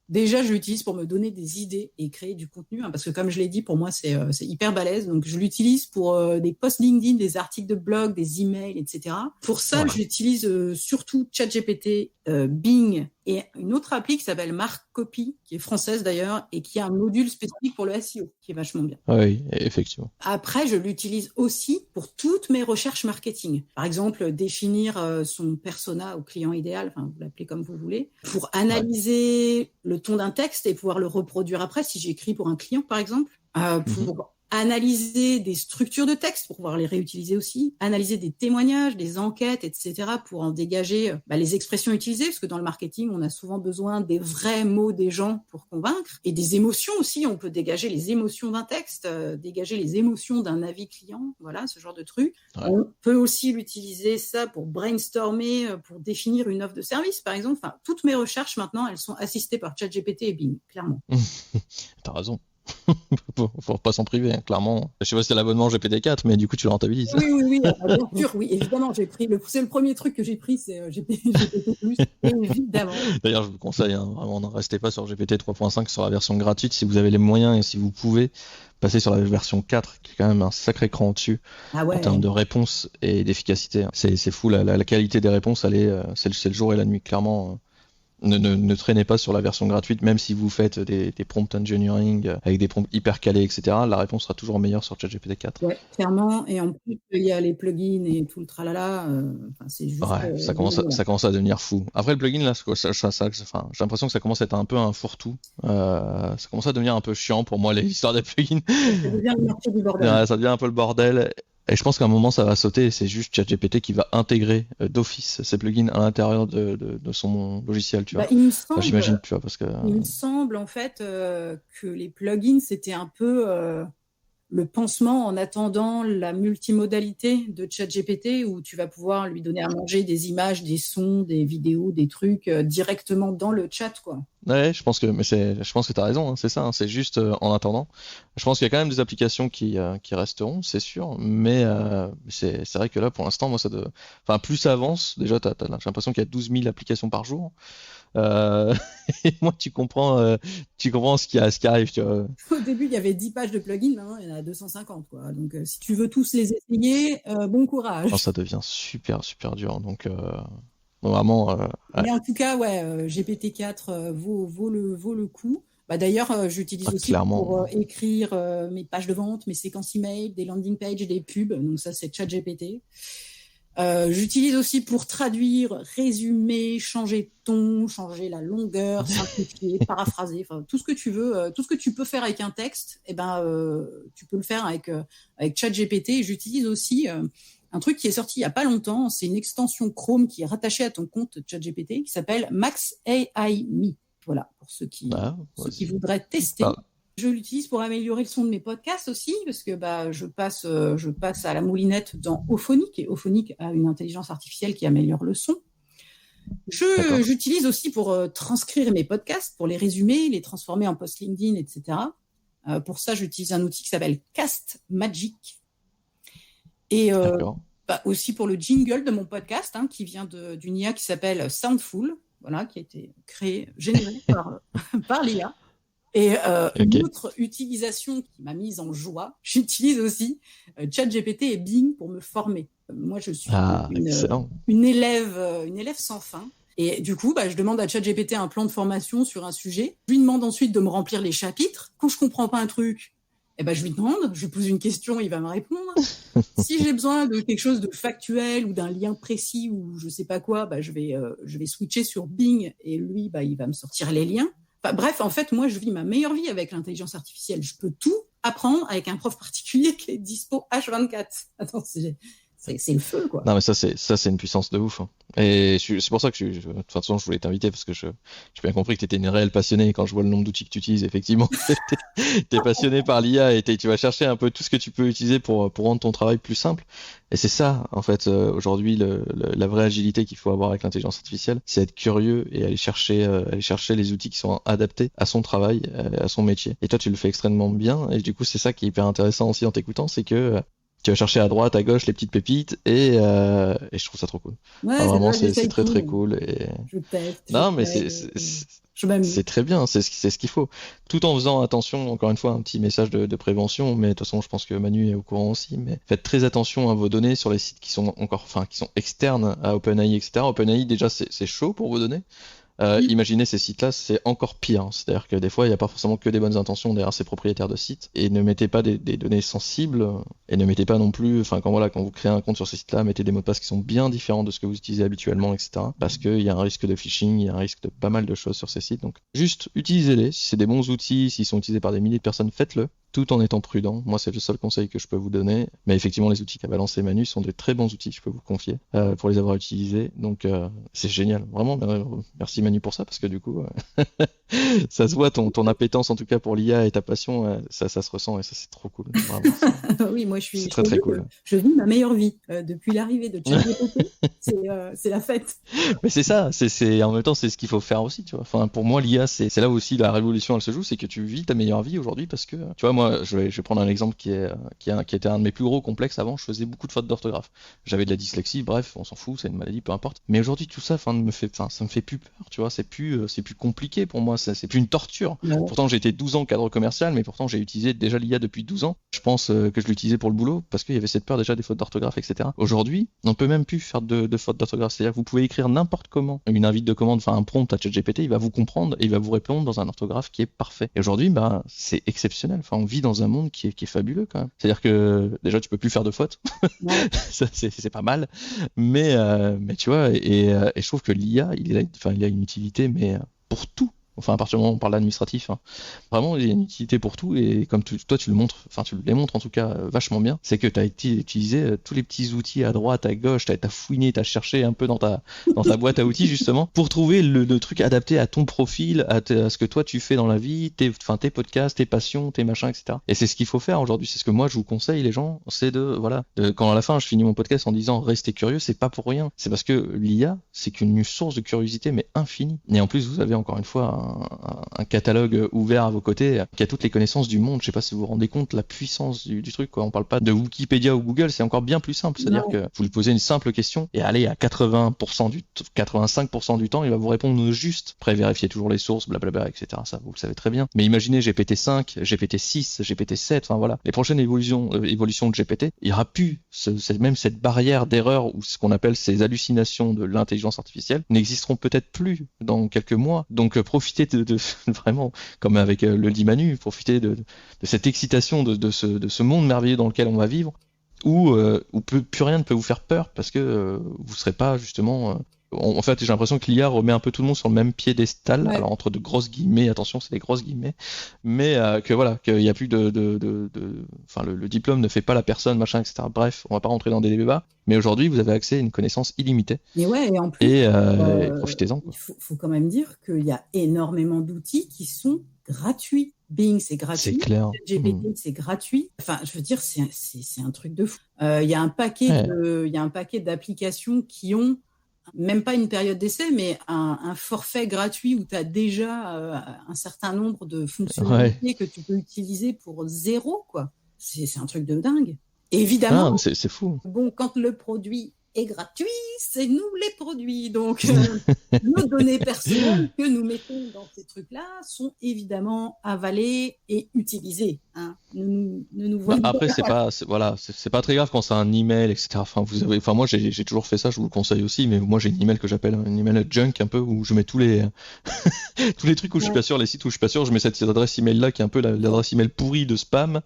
Déjà, je l'utilise pour me donner des idées et créer du contenu, hein, parce que comme je l'ai dit, pour moi, c'est hyper balèze. Donc, je l'utilise pour des posts LinkedIn, des articles de blog, des emails, etc. Pour ça, Ouais. j'utilise surtout ChatGPT, Bing et une autre appli qui s'appelle Mark Copy, qui est française d'ailleurs, et qui a un module spécifique pour le SEO, qui est vachement bien. Oui, effectivement. Après, je l'utilise aussi pour toutes mes recherches marketing. Par exemple, définir son persona au client idéal, enfin, vous l'appelez comme vous voulez, pour analyser le ton d'un texte et pouvoir le reproduire après si j'écris pour un client, par exemple, pour analyser des structures de texte pour pouvoir les réutiliser aussi, analyser des témoignages, des enquêtes, etc. pour en dégager les expressions utilisées, parce que dans le marketing, on a souvent besoin des vrais mots des gens pour convaincre, et des émotions aussi. On peut dégager les émotions d'un texte, dégager les émotions d'un avis client, voilà, ce genre de truc. Ouais. On peut aussi l'utiliser ça pour brainstormer, pour définir une offre de service, par exemple. Enfin, toutes mes recherches maintenant, elles sont assistées par ChatGPT et Bing, clairement. T'as raison. Faut pas s'en priver, hein, clairement. Je sais pas si c'est l'abonnement GPT-4, mais du coup tu le rentabilises. Oui, bien sûr, oui, évidemment, c'est le premier truc que j'ai pris, c'est GPT+, évidemment. D'ailleurs, je vous conseille, hein, vraiment, ne restez pas sur GPT 3.5 sur la version gratuite si vous avez les moyens et si vous pouvez passer sur la version 4, qui est quand même un sacré cran au-dessus Ah ouais. en termes de réponse et d'efficacité. C'est fou, la qualité des réponses, c'est le jour et la nuit, clairement. Ne traînez pas sur la version gratuite, même si vous faites des prompt engineering avec des prompts hyper calés, etc. La réponse sera toujours meilleure sur ChatGPT 4. Ouais, clairement. Et en plus, il y a les plugins et tout le tralala. C'est juste. Ouais, ça commence à devenir fou. Après, le plugin, là, j'ai l'impression que ça commence à être un peu un fourre-tout. Ça commence à devenir un peu chiant pour moi, les histoires des plugins. Ça devient le marché du bordel. Ouais, ça devient un peu le bordel. Et je pense qu'à un moment, ça va sauter. Et c'est juste ChatGPT qui va intégrer d'office ces plugins à l'intérieur de son logiciel, tu vois. Il me semble, Enfin, j'imagine, tu vois, parce que. il me semble en fait que les plugins, c'était un peu le pansement en attendant la multimodalité de ChatGPT, où tu vas pouvoir lui donner à manger des images, des sons, des vidéos, des trucs directement dans le chat, quoi. Ouais, je pense que t'as raison, hein, c'est ça, hein, c'est juste en attendant. Je pense qu'il y a quand même des applications qui resteront, c'est sûr, mais c'est vrai que là, pour l'instant, moi, enfin, plus ça avance, déjà, j'ai l'impression qu'il y a 12 000 applications par jour. Et moi, tu comprends ce qui arrive, tu vois. Au début, il y avait 10 pages de plugins, maintenant il y en a 250, quoi. Donc, si tu veux tous les essayer, bon courage. Non, ça devient super, super dur, donc vraiment. Mais en tout cas, ouais, GPT-4 vaut le coup. D'ailleurs, j'utilise aussi clairement. pour écrire mes pages de vente, mes séquences email, des landing pages, des pubs. Donc ça, c'est ChatGPT. J'utilise aussi pour traduire, résumer, changer de ton, changer la longueur, simplifier, paraphraser, enfin tout ce que tu veux, tout ce que tu peux faire avec un texte, tu peux le faire avec ChatGPT. Et j'utilise aussi un truc qui est sorti il y a pas longtemps, c'est une extension Chrome qui est rattachée à ton compte ChatGPT qui s'appelle Max AI Me. Voilà, pour ceux qui voudraient tester. Je l'utilise pour améliorer le son de mes podcasts aussi, parce que je passe à la moulinette dans Auphonic, et Auphonic a une intelligence artificielle qui améliore le son. J'utilise aussi pour transcrire mes podcasts, pour les résumer, les transformer en post LinkedIn, etc. Pour ça, j'utilise un outil qui s'appelle Cast Magic. Et aussi pour le jingle de mon podcast, qui vient d'une IA qui s'appelle Soundful, voilà, qui a été générée par l'IA. Et une autre utilisation qui m'a mise en joie, j'utilise aussi ChatGPT et Bing pour me former. Moi, je suis une élève sans fin. Et du coup, je demande à ChatGPT un plan de formation sur un sujet. Je lui demande ensuite de me remplir les chapitres. Quand je comprends pas un truc, je lui demande, je lui pose une question, il va me répondre. Si j'ai besoin de quelque chose de factuel ou d'un lien précis ou je sais pas quoi, je vais switcher sur Bing et lui, il va me sortir les liens. Enfin, bref, en fait, moi, je vis ma meilleure vie avec l'intelligence artificielle. Je peux tout apprendre avec un prof particulier qui est dispo H24. Attends, c'est le feu, quoi. Non, mais ça, c'est une puissance de ouf, hein. Et c'est pour ça que de toute façon, je voulais t'inviter parce que j'ai bien compris que tu étais une réelle passionnée. Quand je vois le nombre d'outils que tu utilises, effectivement, t'es passionné par l'IA et tu vas chercher un peu tout ce que tu peux utiliser pour rendre ton travail plus simple. Et c'est ça, en fait, aujourd'hui, la vraie agilité qu'il faut avoir avec l'intelligence artificielle, c'est être curieux et aller chercher les outils qui sont adaptés à son travail, à son métier. Et toi, tu le fais extrêmement bien. Et du coup, c'est ça qui est hyper intéressant aussi en t'écoutant, c'est que tu vas chercher à droite, à gauche les petites pépites et je trouve ça trop cool. Ouais, Enfin, c'est vraiment, vrai, c'est j'essaye très tout. très cool. Et... Je teste, Non, mais je m'amuse. c'est très bien, c'est ce qu'il faut. Tout en faisant attention, encore une fois, un petit message de prévention, mais de toute façon, je pense que Manu est au courant aussi, mais faites très attention à vos données sur les sites qui sont qui sont externes à OpenAI, etc. OpenAI, déjà, c'est chaud pour vos données. Imaginez ces sites-là, c'est encore pire. C'est-à-dire que des fois, il n'y a pas forcément que des bonnes intentions derrière ces propriétaires de sites. Et ne mettez pas des données sensibles, et ne mettez pas non plus, quand vous créez un compte sur ces sites-là, mettez des mots de passe qui sont bien différents de ce que vous utilisez habituellement, etc. Parce qu'il y a un risque de phishing, il y a un risque de pas mal de choses sur ces sites. Donc, juste utilisez-les. Si c'est des bons outils, s'ils sont utilisés par des milliers de personnes, faites-le. Tout en étant prudent. Moi, c'est le seul conseil que je peux vous donner. Mais effectivement, les outils qu'a balancé Manu sont des très bons outils, je peux vous confier, pour les avoir utilisés. Donc, c'est génial. Vraiment, merci Manu pour ça, parce que du coup, ça se voit, ton appétence en tout cas pour l'IA et ta passion, ça se ressent et ça, c'est trop cool. Vraiment, Oui, moi, c'est très très cool. Je vis ma meilleure vie. Depuis l'arrivée de ChatGPT, c'est la fête. Mais c'est ça, en même temps, c'est ce qu'il faut faire aussi, tu vois. Enfin, pour moi, l'IA, c'est là aussi la révolution, elle se joue, c'est que tu vis ta meilleure vie aujourd'hui parce que, tu vois, moi, je vais prendre un exemple qui était un de mes plus gros complexes avant. Je faisais beaucoup de fautes d'orthographe. J'avais de la dyslexie, bref, on s'en fout, c'est une maladie, peu importe. Mais aujourd'hui, tout ça, ça me fait plus peur, tu vois. C'est plus compliqué pour moi, c'est plus une torture. Ouais. Pourtant, j'ai été 12 ans cadre commercial, mais pourtant, j'ai utilisé déjà l'IA depuis 12 ans. Je pense que je l'utilisais pour le boulot parce qu'il y avait cette peur déjà des fautes d'orthographe, etc. Aujourd'hui, on peut même plus faire de fautes d'orthographe. C'est-à-dire que vous pouvez écrire n'importe comment une invite de commande, un prompt à ChatGPT, il va vous comprendre et il va vous répondre dans un orthographe qui est parfait. Et aujourd'hui, c'est exceptionnel. Enfin, on vit dans un monde qui est fabuleux quand même. C'est-à-dire que déjà, tu peux plus faire de fautes. Ouais. Ça, c'est pas mal. Mais tu vois, et je trouve que l'IA, il a une utilité, mais pour tout. Enfin, à partir du moment où on parle d'administratif, vraiment, il y a une utilité pour tout. Et comme toi, tu le montres, tu les montres en tout cas vachement bien, c'est que tu as utilisé tous les petits outils à droite, à gauche, tu as fouiné, tu as cherché un peu dans ta boîte à outils justement pour trouver le truc adapté à ton profil, à ce que toi tu fais dans la vie, tes podcasts, tes passions, tes machins, etc. Et c'est ce qu'il faut faire aujourd'hui. C'est ce que moi je vous conseille, les gens, c'est quand à la fin je finis mon podcast en disant restez curieux, c'est pas pour rien. C'est parce que l'IA, c'est qu'une source de curiosité, mais infinie. Et en plus, vous avez encore une fois un catalogue ouvert à vos côtés qui a toutes les connaissances du monde. Je sais pas si vous vous rendez compte la puissance du truc, quoi. On parle pas de Wikipédia ou Google, c'est encore bien plus simple. C'est-à-dire que vous lui posez une simple question et allez à 85% du temps, il va vous répondre juste. Après, vérifiez toujours les sources, blablabla, etc. Ça, vous le savez très bien. Mais imaginez GPT-5, GPT-6, GPT-7, voilà. Les prochaines évolutions de GPT, il y aura plus même cette barrière d'erreur ou ce qu'on appelle ces hallucinations de l'intelligence artificielle n'existeront peut-être plus dans quelques mois. Donc, profitez de vraiment, comme avec le dit Manu, profitez de cette excitation de ce monde merveilleux dans lequel on va vivre, où plus rien ne peut vous faire peur parce que vous serez pas justement. En fait, j'ai l'impression que l'IA remet un peu tout le monde sur le même piédestal, Ouais. alors entre de grosses guillemets, attention, c'est des grosses guillemets, mais qu'il y a plus le diplôme ne fait pas la personne, machin, etc. Bref, on va pas rentrer dans des débats, mais aujourd'hui, vous avez accès à une connaissance illimitée, Et ouais, et en plus, et profitez-en, quoi. il faut quand même dire qu'il y a énormément d'outils qui sont gratuits. Bing, c'est gratuit. C'est clair. GPT, c'est gratuit. Enfin, je veux dire, c'est un truc de fou. Il y a un paquet d'applications qui ont même pas une période d'essai, mais un forfait gratuit où tu as déjà un certain nombre de fonctionnalités que tu peux utiliser pour zéro, quoi. C'est un truc de dingue. Et évidemment, c'est fou. Bon, quand le produit est gratuit, c'est nous les produits. Donc, nos données personnelles que nous mettons dans ces trucs-là sont évidemment avalées et utilisées. Hein. Ne nous voyons après, pas. c'est pas très grave quand c'est un email, etc. Moi, j'ai toujours fait ça, je vous le conseille aussi, mais moi, j'ai une email que j'appelle une email junk un peu, où je mets tous les trucs où je suis pas sûr, les sites où je suis pas sûr, je mets cette adresse email là qui est un peu l'adresse email pourrie de spam.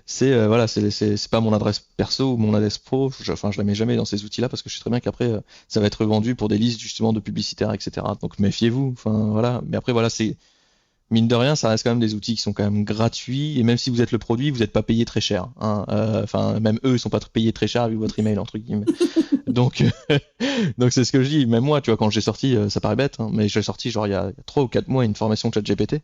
C'est pas mon adresse perso ou mon adresse pro. Je la mets jamais dans ces outils-là parce que je sais très bien qu'après ça va être vendu pour des listes justement de publicitaires, etc. Donc méfiez-vous. Mais après, mine de rien, ça reste quand même des outils qui sont quand même gratuits, et même si vous êtes le produit, vous n'êtes pas payé très cher, hein. Enfin, même eux, ils sont pas payés très cher avec votre email, entre guillemets. Donc, donc c'est ce que je dis. Même moi, tu vois, quand j'ai sorti, ça paraît bête, hein, mais j'ai sorti genre il y a 3 ou 4 mois une formation ChatGPT.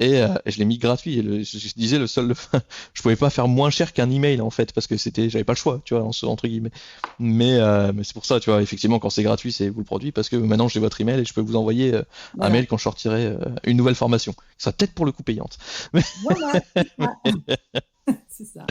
Et je l'ai mis gratuit. Je disais je pouvais pas faire moins cher qu'un email en fait parce que j'avais pas le choix, tu vois, entre guillemets. Mais c'est pour ça, tu vois, effectivement, quand c'est gratuit, c'est vous le produit parce que maintenant j'ai votre email et je peux vous envoyer un Voilà. mail quand je sortirai une nouvelle formation. Ça peut-être pour le coup payante. Mais, Voilà. C'est ça.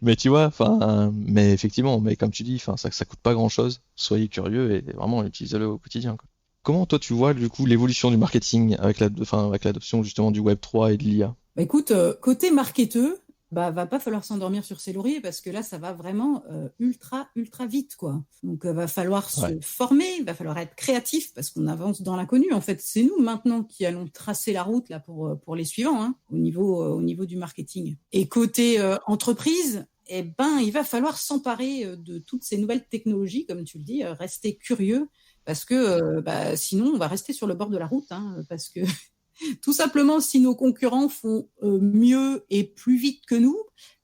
mais tu vois, enfin, mais effectivement, mais comme tu dis, enfin, ça coûte pas grand-chose. Soyez curieux et vraiment utilisez-le au quotidien, quoi. Comment toi tu vois du coup l'évolution du marketing avec l'adoption justement du Web3 et de l'IA? Bah, écoute, côté marketeux, bah, va pas falloir s'endormir sur ses lauriers parce que là, ça va vraiment ultra, ultra vite, quoi. Donc, va falloir Ouais. se former, va falloir être créatif parce qu'on avance dans l'inconnu. En fait, c'est nous maintenant qui allons tracer la route là pour les suivants, hein, au niveau du marketing. Et côté entreprise, eh ben, il va falloir s'emparer de toutes ces nouvelles technologies, comme tu le dis, rester curieux parce que bah, sinon, on va rester sur le bord de la route, hein, parce que tout simplement, si nos concurrents font mieux et plus vite que nous,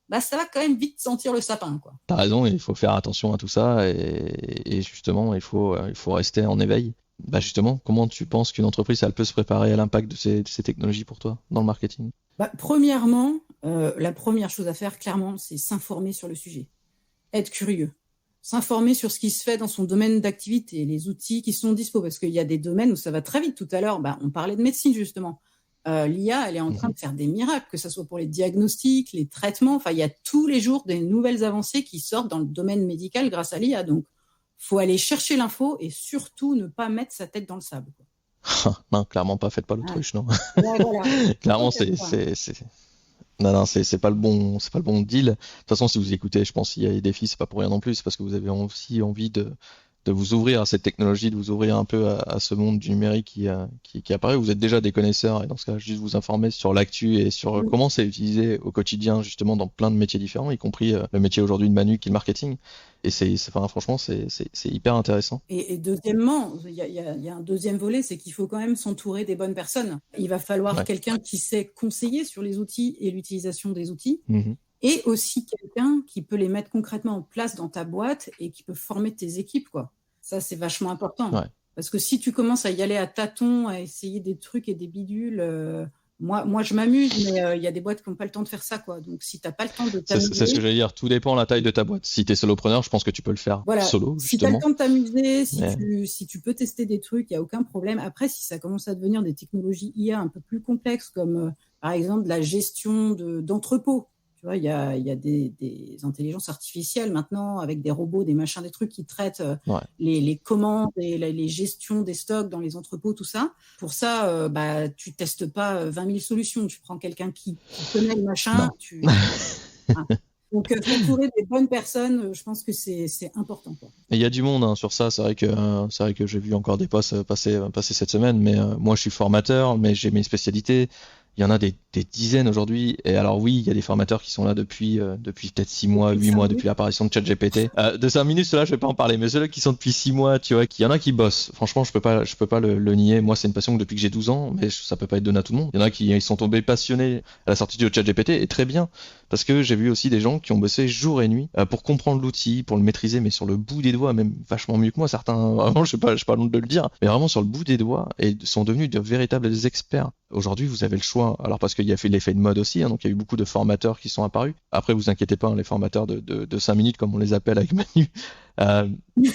bah, ça va quand même vite sentir le sapin, quoi. T'as raison, il faut faire attention à tout ça et justement il faut rester en éveil. Bah justement, comment tu penses qu'une entreprise elle peut se préparer à l'impact de ces technologies pour toi dans le marketing? Bah, premièrement, la première chose à faire, clairement, c'est s'informer sur le sujet. Être curieux. S'informer sur ce qui se fait dans son domaine d'activité, les outils qui sont dispo, parce qu'il y a des domaines où ça va très vite. Tout à l'heure, bah, on parlait de médecine, justement. L'IA, elle est en train de faire des miracles, que ce soit pour les diagnostics, les traitements. Enfin, il y a tous les jours des nouvelles avancées qui sortent dans le domaine médical grâce à l'IA. Donc, faut aller chercher l'info et surtout ne pas mettre sa tête dans le sable, quoi. Non, clairement pas, faites pas Ouais. l'autruche, non. Ouais, voilà. Clairement, Ok, quoi. non, c'est pas le bon deal. De toute façon, si vous écoutez, je pense qu'il y a des défis, c'est pas pour rien non plus, c'est parce que vous avez aussi envie de vous ouvrir à cette technologie, de vous ouvrir un peu à ce monde du numérique qui apparaît. Vous êtes déjà des connaisseurs et dans ce cas, juste vous informer sur l'actu et sur comment c'est utilisé au quotidien, justement, dans plein de métiers différents, y compris le métier aujourd'hui de Manu qui est le marketing. Et enfin, franchement, c'est hyper intéressant. Et deuxièmement, il y a un deuxième volet, c'est qu'il faut quand même s'entourer des bonnes personnes. Il va falloir Ouais. quelqu'un qui sait conseiller sur les outils et l'utilisation des outils, Mhm. et aussi quelqu'un qui peut les mettre concrètement en place dans ta boîte et qui peut former tes équipes, quoi. Ça, c'est vachement important. Ouais. Parce que si tu commences à y aller à tâtons, à essayer des trucs et des bidules, moi je m'amuse, mais il y a des boîtes qui n'ont pas le temps de faire ça, quoi. Donc, si tu n'as pas le temps de C'est ce que t'amuser, j'allais dire. Tout dépend de la taille de ta boîte. Si t'es solopreneur, je pense que tu peux le faire voilà, solo, si tu as le justement. temps de t'amuser, Mais si tu peux tester des trucs, il n'y a aucun problème. Après, si ça commence à devenir des technologies IA un peu plus complexes, comme par exemple la gestion d'entrepôts, tu vois, il y a des intelligences artificielles maintenant avec des robots, des machins, des trucs qui traitent ouais. les commandes et les gestions des stocks dans les entrepôts, tout ça. Pour ça, bah, tu testes pas 20 000 solutions. Tu prends quelqu'un qui connaît le machin. Non. Hein. Donc, s'entourer des bonnes personnes, je pense que c'est important, quoi. Et il y a du monde hein, sur ça. C'est vrai que j'ai vu encore des posts passer cette semaine. Mais moi, je suis formateur, mais j'ai mes spécialités. Il y en a des dizaines aujourd'hui. Et alors oui, il y a des formateurs qui sont là depuis peut-être 6 mois, 8 mois, depuis l'apparition de ChatGPT. De 5 minutes, ceux-là, je vais pas en parler. Mais ceux-là qui sont depuis 6 mois, tu vois, il y en a qui bossent. Franchement, je peux pas le nier. Moi, c'est une passion que depuis que j'ai 12 ans, mais ça peut pas être donné à tout le monde. Il y en a qui ils sont tombés passionnés à la sortie de ChatGPT, et très bien. Parce que j'ai vu aussi des gens qui ont bossé jour et nuit pour comprendre l'outil, pour le maîtriser, mais sur le bout des doigts, même vachement mieux que moi. Certains, vraiment, je sais pas honte de le dire, mais vraiment sur le bout des doigts, et sont devenus de véritables experts. Aujourd'hui, vous avez le choix. Alors parce qu'il y a fait l'effet de mode aussi, hein, donc il y a eu beaucoup de formateurs qui sont apparus. Après, vous inquiétez pas, hein, les formateurs de 5 minutes, comme on les appelle avec Manu,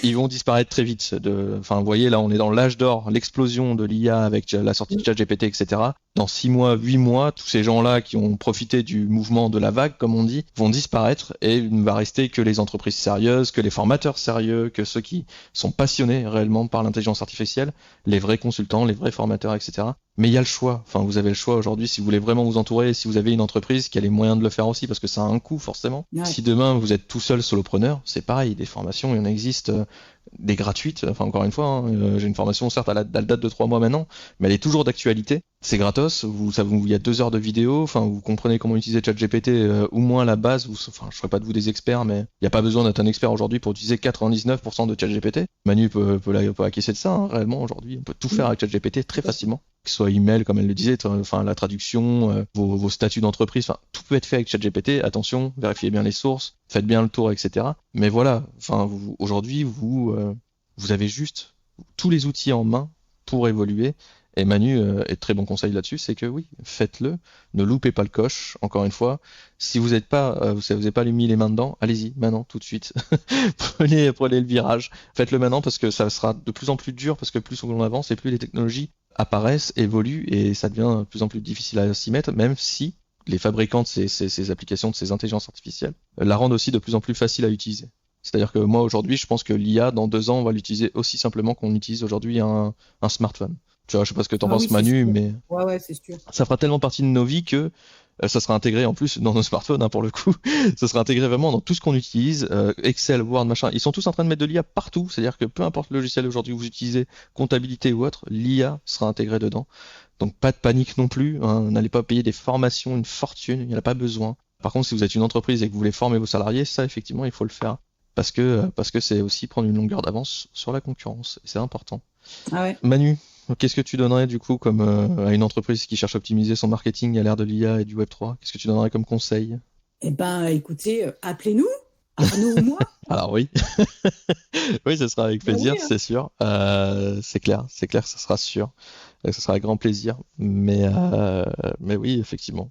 ils vont disparaître très vite. Enfin, vous voyez, là, on est dans l'âge d'or, l'explosion de l'IA avec la sortie de ChatGPT, etc. Dans 6 mois, 8 mois, tous ces gens-là qui ont profité du mouvement de la vague, comme on dit, vont disparaître et il ne va rester que les entreprises sérieuses, que les formateurs sérieux, que ceux qui sont passionnés réellement par l'intelligence artificielle, les vrais consultants, les vrais formateurs, etc. Mais il y a le choix. Enfin, vous avez le choix aujourd'hui si vous voulez vraiment vous entourer, si vous avez une entreprise qui a les moyens de le faire aussi, parce que ça a un coût forcément. Ouais. Si demain vous êtes tout seul solopreneur, c'est pareil, des formations, il en existe des gratuites. Enfin, encore une fois, hein, j'ai une formation certes, elle date de 3 mois maintenant, mais elle est toujours d'actualité. C'est gratos, il y a 2 heures de vidéo, enfin vous comprenez comment utiliser ChatGPT, au moins la base, enfin je ferai pas de vous des experts, mais il n'y a pas besoin d'être un expert aujourd'hui pour utiliser 99% de ChatGPT. Manu peut acquiescer de ça, hein, réellement aujourd'hui, on peut tout faire avec ChatGPT très facilement. Que ce soit email, comme elle le disait, enfin la traduction, vos statuts d'entreprise, enfin tout peut être fait avec ChatGPT. Attention, vérifiez bien les sources, faites bien le tour, etc. Mais voilà, enfin aujourd'hui vous avez juste tous les outils en main pour évoluer. Et Manu est très bon conseil là-dessus, c'est que oui, faites-le, ne loupez pas le coche. Encore une fois, si vous n'êtes pas, vous n'avez pas mis les mains dedans, allez-y, maintenant, tout de suite, prenez le virage, faites-le maintenant parce que ça sera de plus en plus dur, parce que plus on avance et plus les technologies apparaissent, évoluent et ça devient de plus en plus difficile à s'y mettre, même si les fabricants de ces applications, de ces intelligences artificielles, la rendent aussi de plus en plus facile à utiliser. C'est-à-dire que moi aujourd'hui, je pense que l'IA dans 2 ans, on va l'utiliser aussi simplement qu'on utilise aujourd'hui un smartphone. Tu vois, je sais pas ce que t'en penses, oui, Manu, mais ouais, c'est sûr. ça fera tellement partie de nos vies que ça sera intégré en plus dans nos smartphones, hein, pour le coup. Ça sera intégré vraiment dans tout ce qu'on utilise, Excel, Word, machin. Ils sont tous en train de mettre de l'IA partout. C'est-à-dire que peu importe le logiciel aujourd'hui que vous utilisez, comptabilité ou autre, l'IA sera intégrée dedans. Donc pas de panique non plus, hein. N'allez pas payer des formations, une fortune, il n'y en a pas besoin. Par contre, si vous êtes une entreprise et que vous voulez former vos salariés, ça effectivement, il faut le faire. Parce que c'est aussi prendre une longueur d'avance sur la concurrence. Et c'est important. Ah ouais. Manu, qu'est-ce que tu donnerais du coup comme à une entreprise qui cherche à optimiser son marketing à l'ère de l'IA et du Web3? Qu'est-ce que tu donnerais comme conseil? Eh ben, écoutez, appelez-nous, Arnaud ou moi. Alors oui, oui, ce sera avec plaisir, oui, hein. c'est sûr. C'est clair, ça sera sûr. Ce sera avec grand plaisir. Mais oui, effectivement,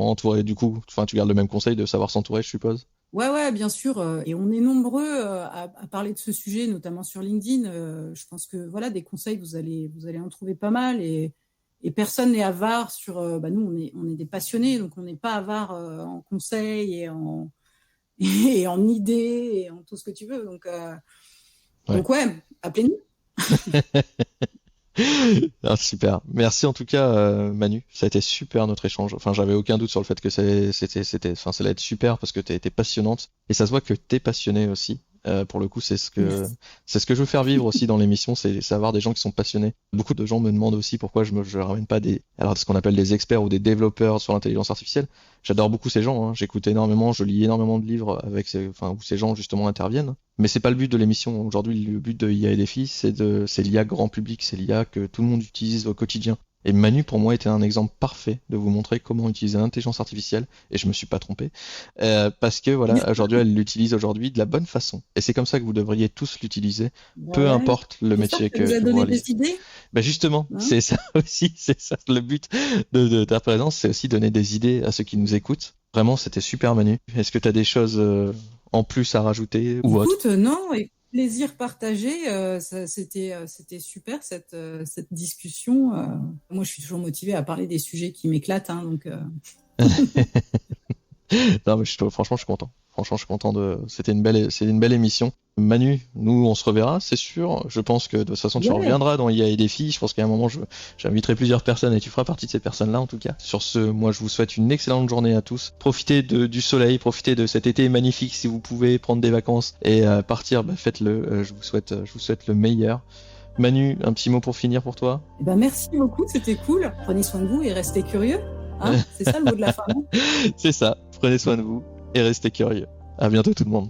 entourer du coup, enfin, tu gardes le même conseil de savoir s'entourer, je suppose. Ouais, bien sûr. Et on est nombreux à parler de ce sujet, notamment sur LinkedIn. Je pense que voilà, des conseils, vous allez en trouver pas mal. Et personne n'est avare sur. Nous, on est des passionnés, donc on n'est pas avare en conseils et en idées et en tout ce que tu veux. Donc appelez-nous. Ah, super. Merci en tout cas, Manu. Ça a été super notre échange. Enfin, j'avais aucun doute sur le fait que ça allait être super parce que t'as été passionnante et ça se voit que t'es passionnée aussi. Pour le coup, c'est ce que je veux faire vivre aussi dans l'émission, c'est avoir des gens qui sont passionnés. Beaucoup de gens me demandent aussi pourquoi je ramène pas ce qu'on appelle des experts ou des développeurs sur l'intelligence artificielle. J'adore beaucoup ces gens, hein. J'écoute énormément, je lis énormément de livres où ces gens justement interviennent. Mais c'est pas le but de l'émission. Aujourd'hui, le but de IA et Défi, c'est l'IA grand public, c'est l'IA que tout le monde utilise au quotidien. Et Manu, pour moi, était un exemple parfait de vous montrer comment utiliser l'intelligence artificielle, et je me suis pas trompé, parce que voilà, aujourd'hui, elle l'utilise aujourd'hui de la bonne façon. Et c'est comme ça que vous devriez tous l'utiliser, peu importe le métier que vous a vous donné réalisez. des idées. Ben justement, c'est ça aussi, c'est ça le but de ta présence, c'est aussi donner des idées à ceux qui nous écoutent. Vraiment, c'était super, Manu. Est-ce que tu as des choses en plus à rajouter ou autre? Écoute, non, et plaisir partagé. C'était super cette discussion. Moi, je suis toujours motivée à parler des sujets qui m'éclatent, hein, donc. Non, mais franchement, je suis content. Franchement, je suis content c'était une belle émission. Manu, nous, on se reverra, c'est sûr. Je pense que de toute façon, tu reviendras dans IA et Défi. Je pense qu'à un moment, j'inviterai plusieurs personnes et tu feras partie de ces personnes-là, en tout cas. Sur ce, moi, je vous souhaite une excellente journée à tous. Profitez du soleil, profitez de cet été magnifique. Si vous pouvez prendre des vacances et partir, faites-le. Je vous souhaite le meilleur. Manu, un petit mot pour finir pour toi? Merci beaucoup, c'était cool. Prenez soin de vous et restez curieux. Hein, c'est ça le mot de la fin, non? C'est ça. Prenez soin de vous et restez curieux. À bientôt tout le monde.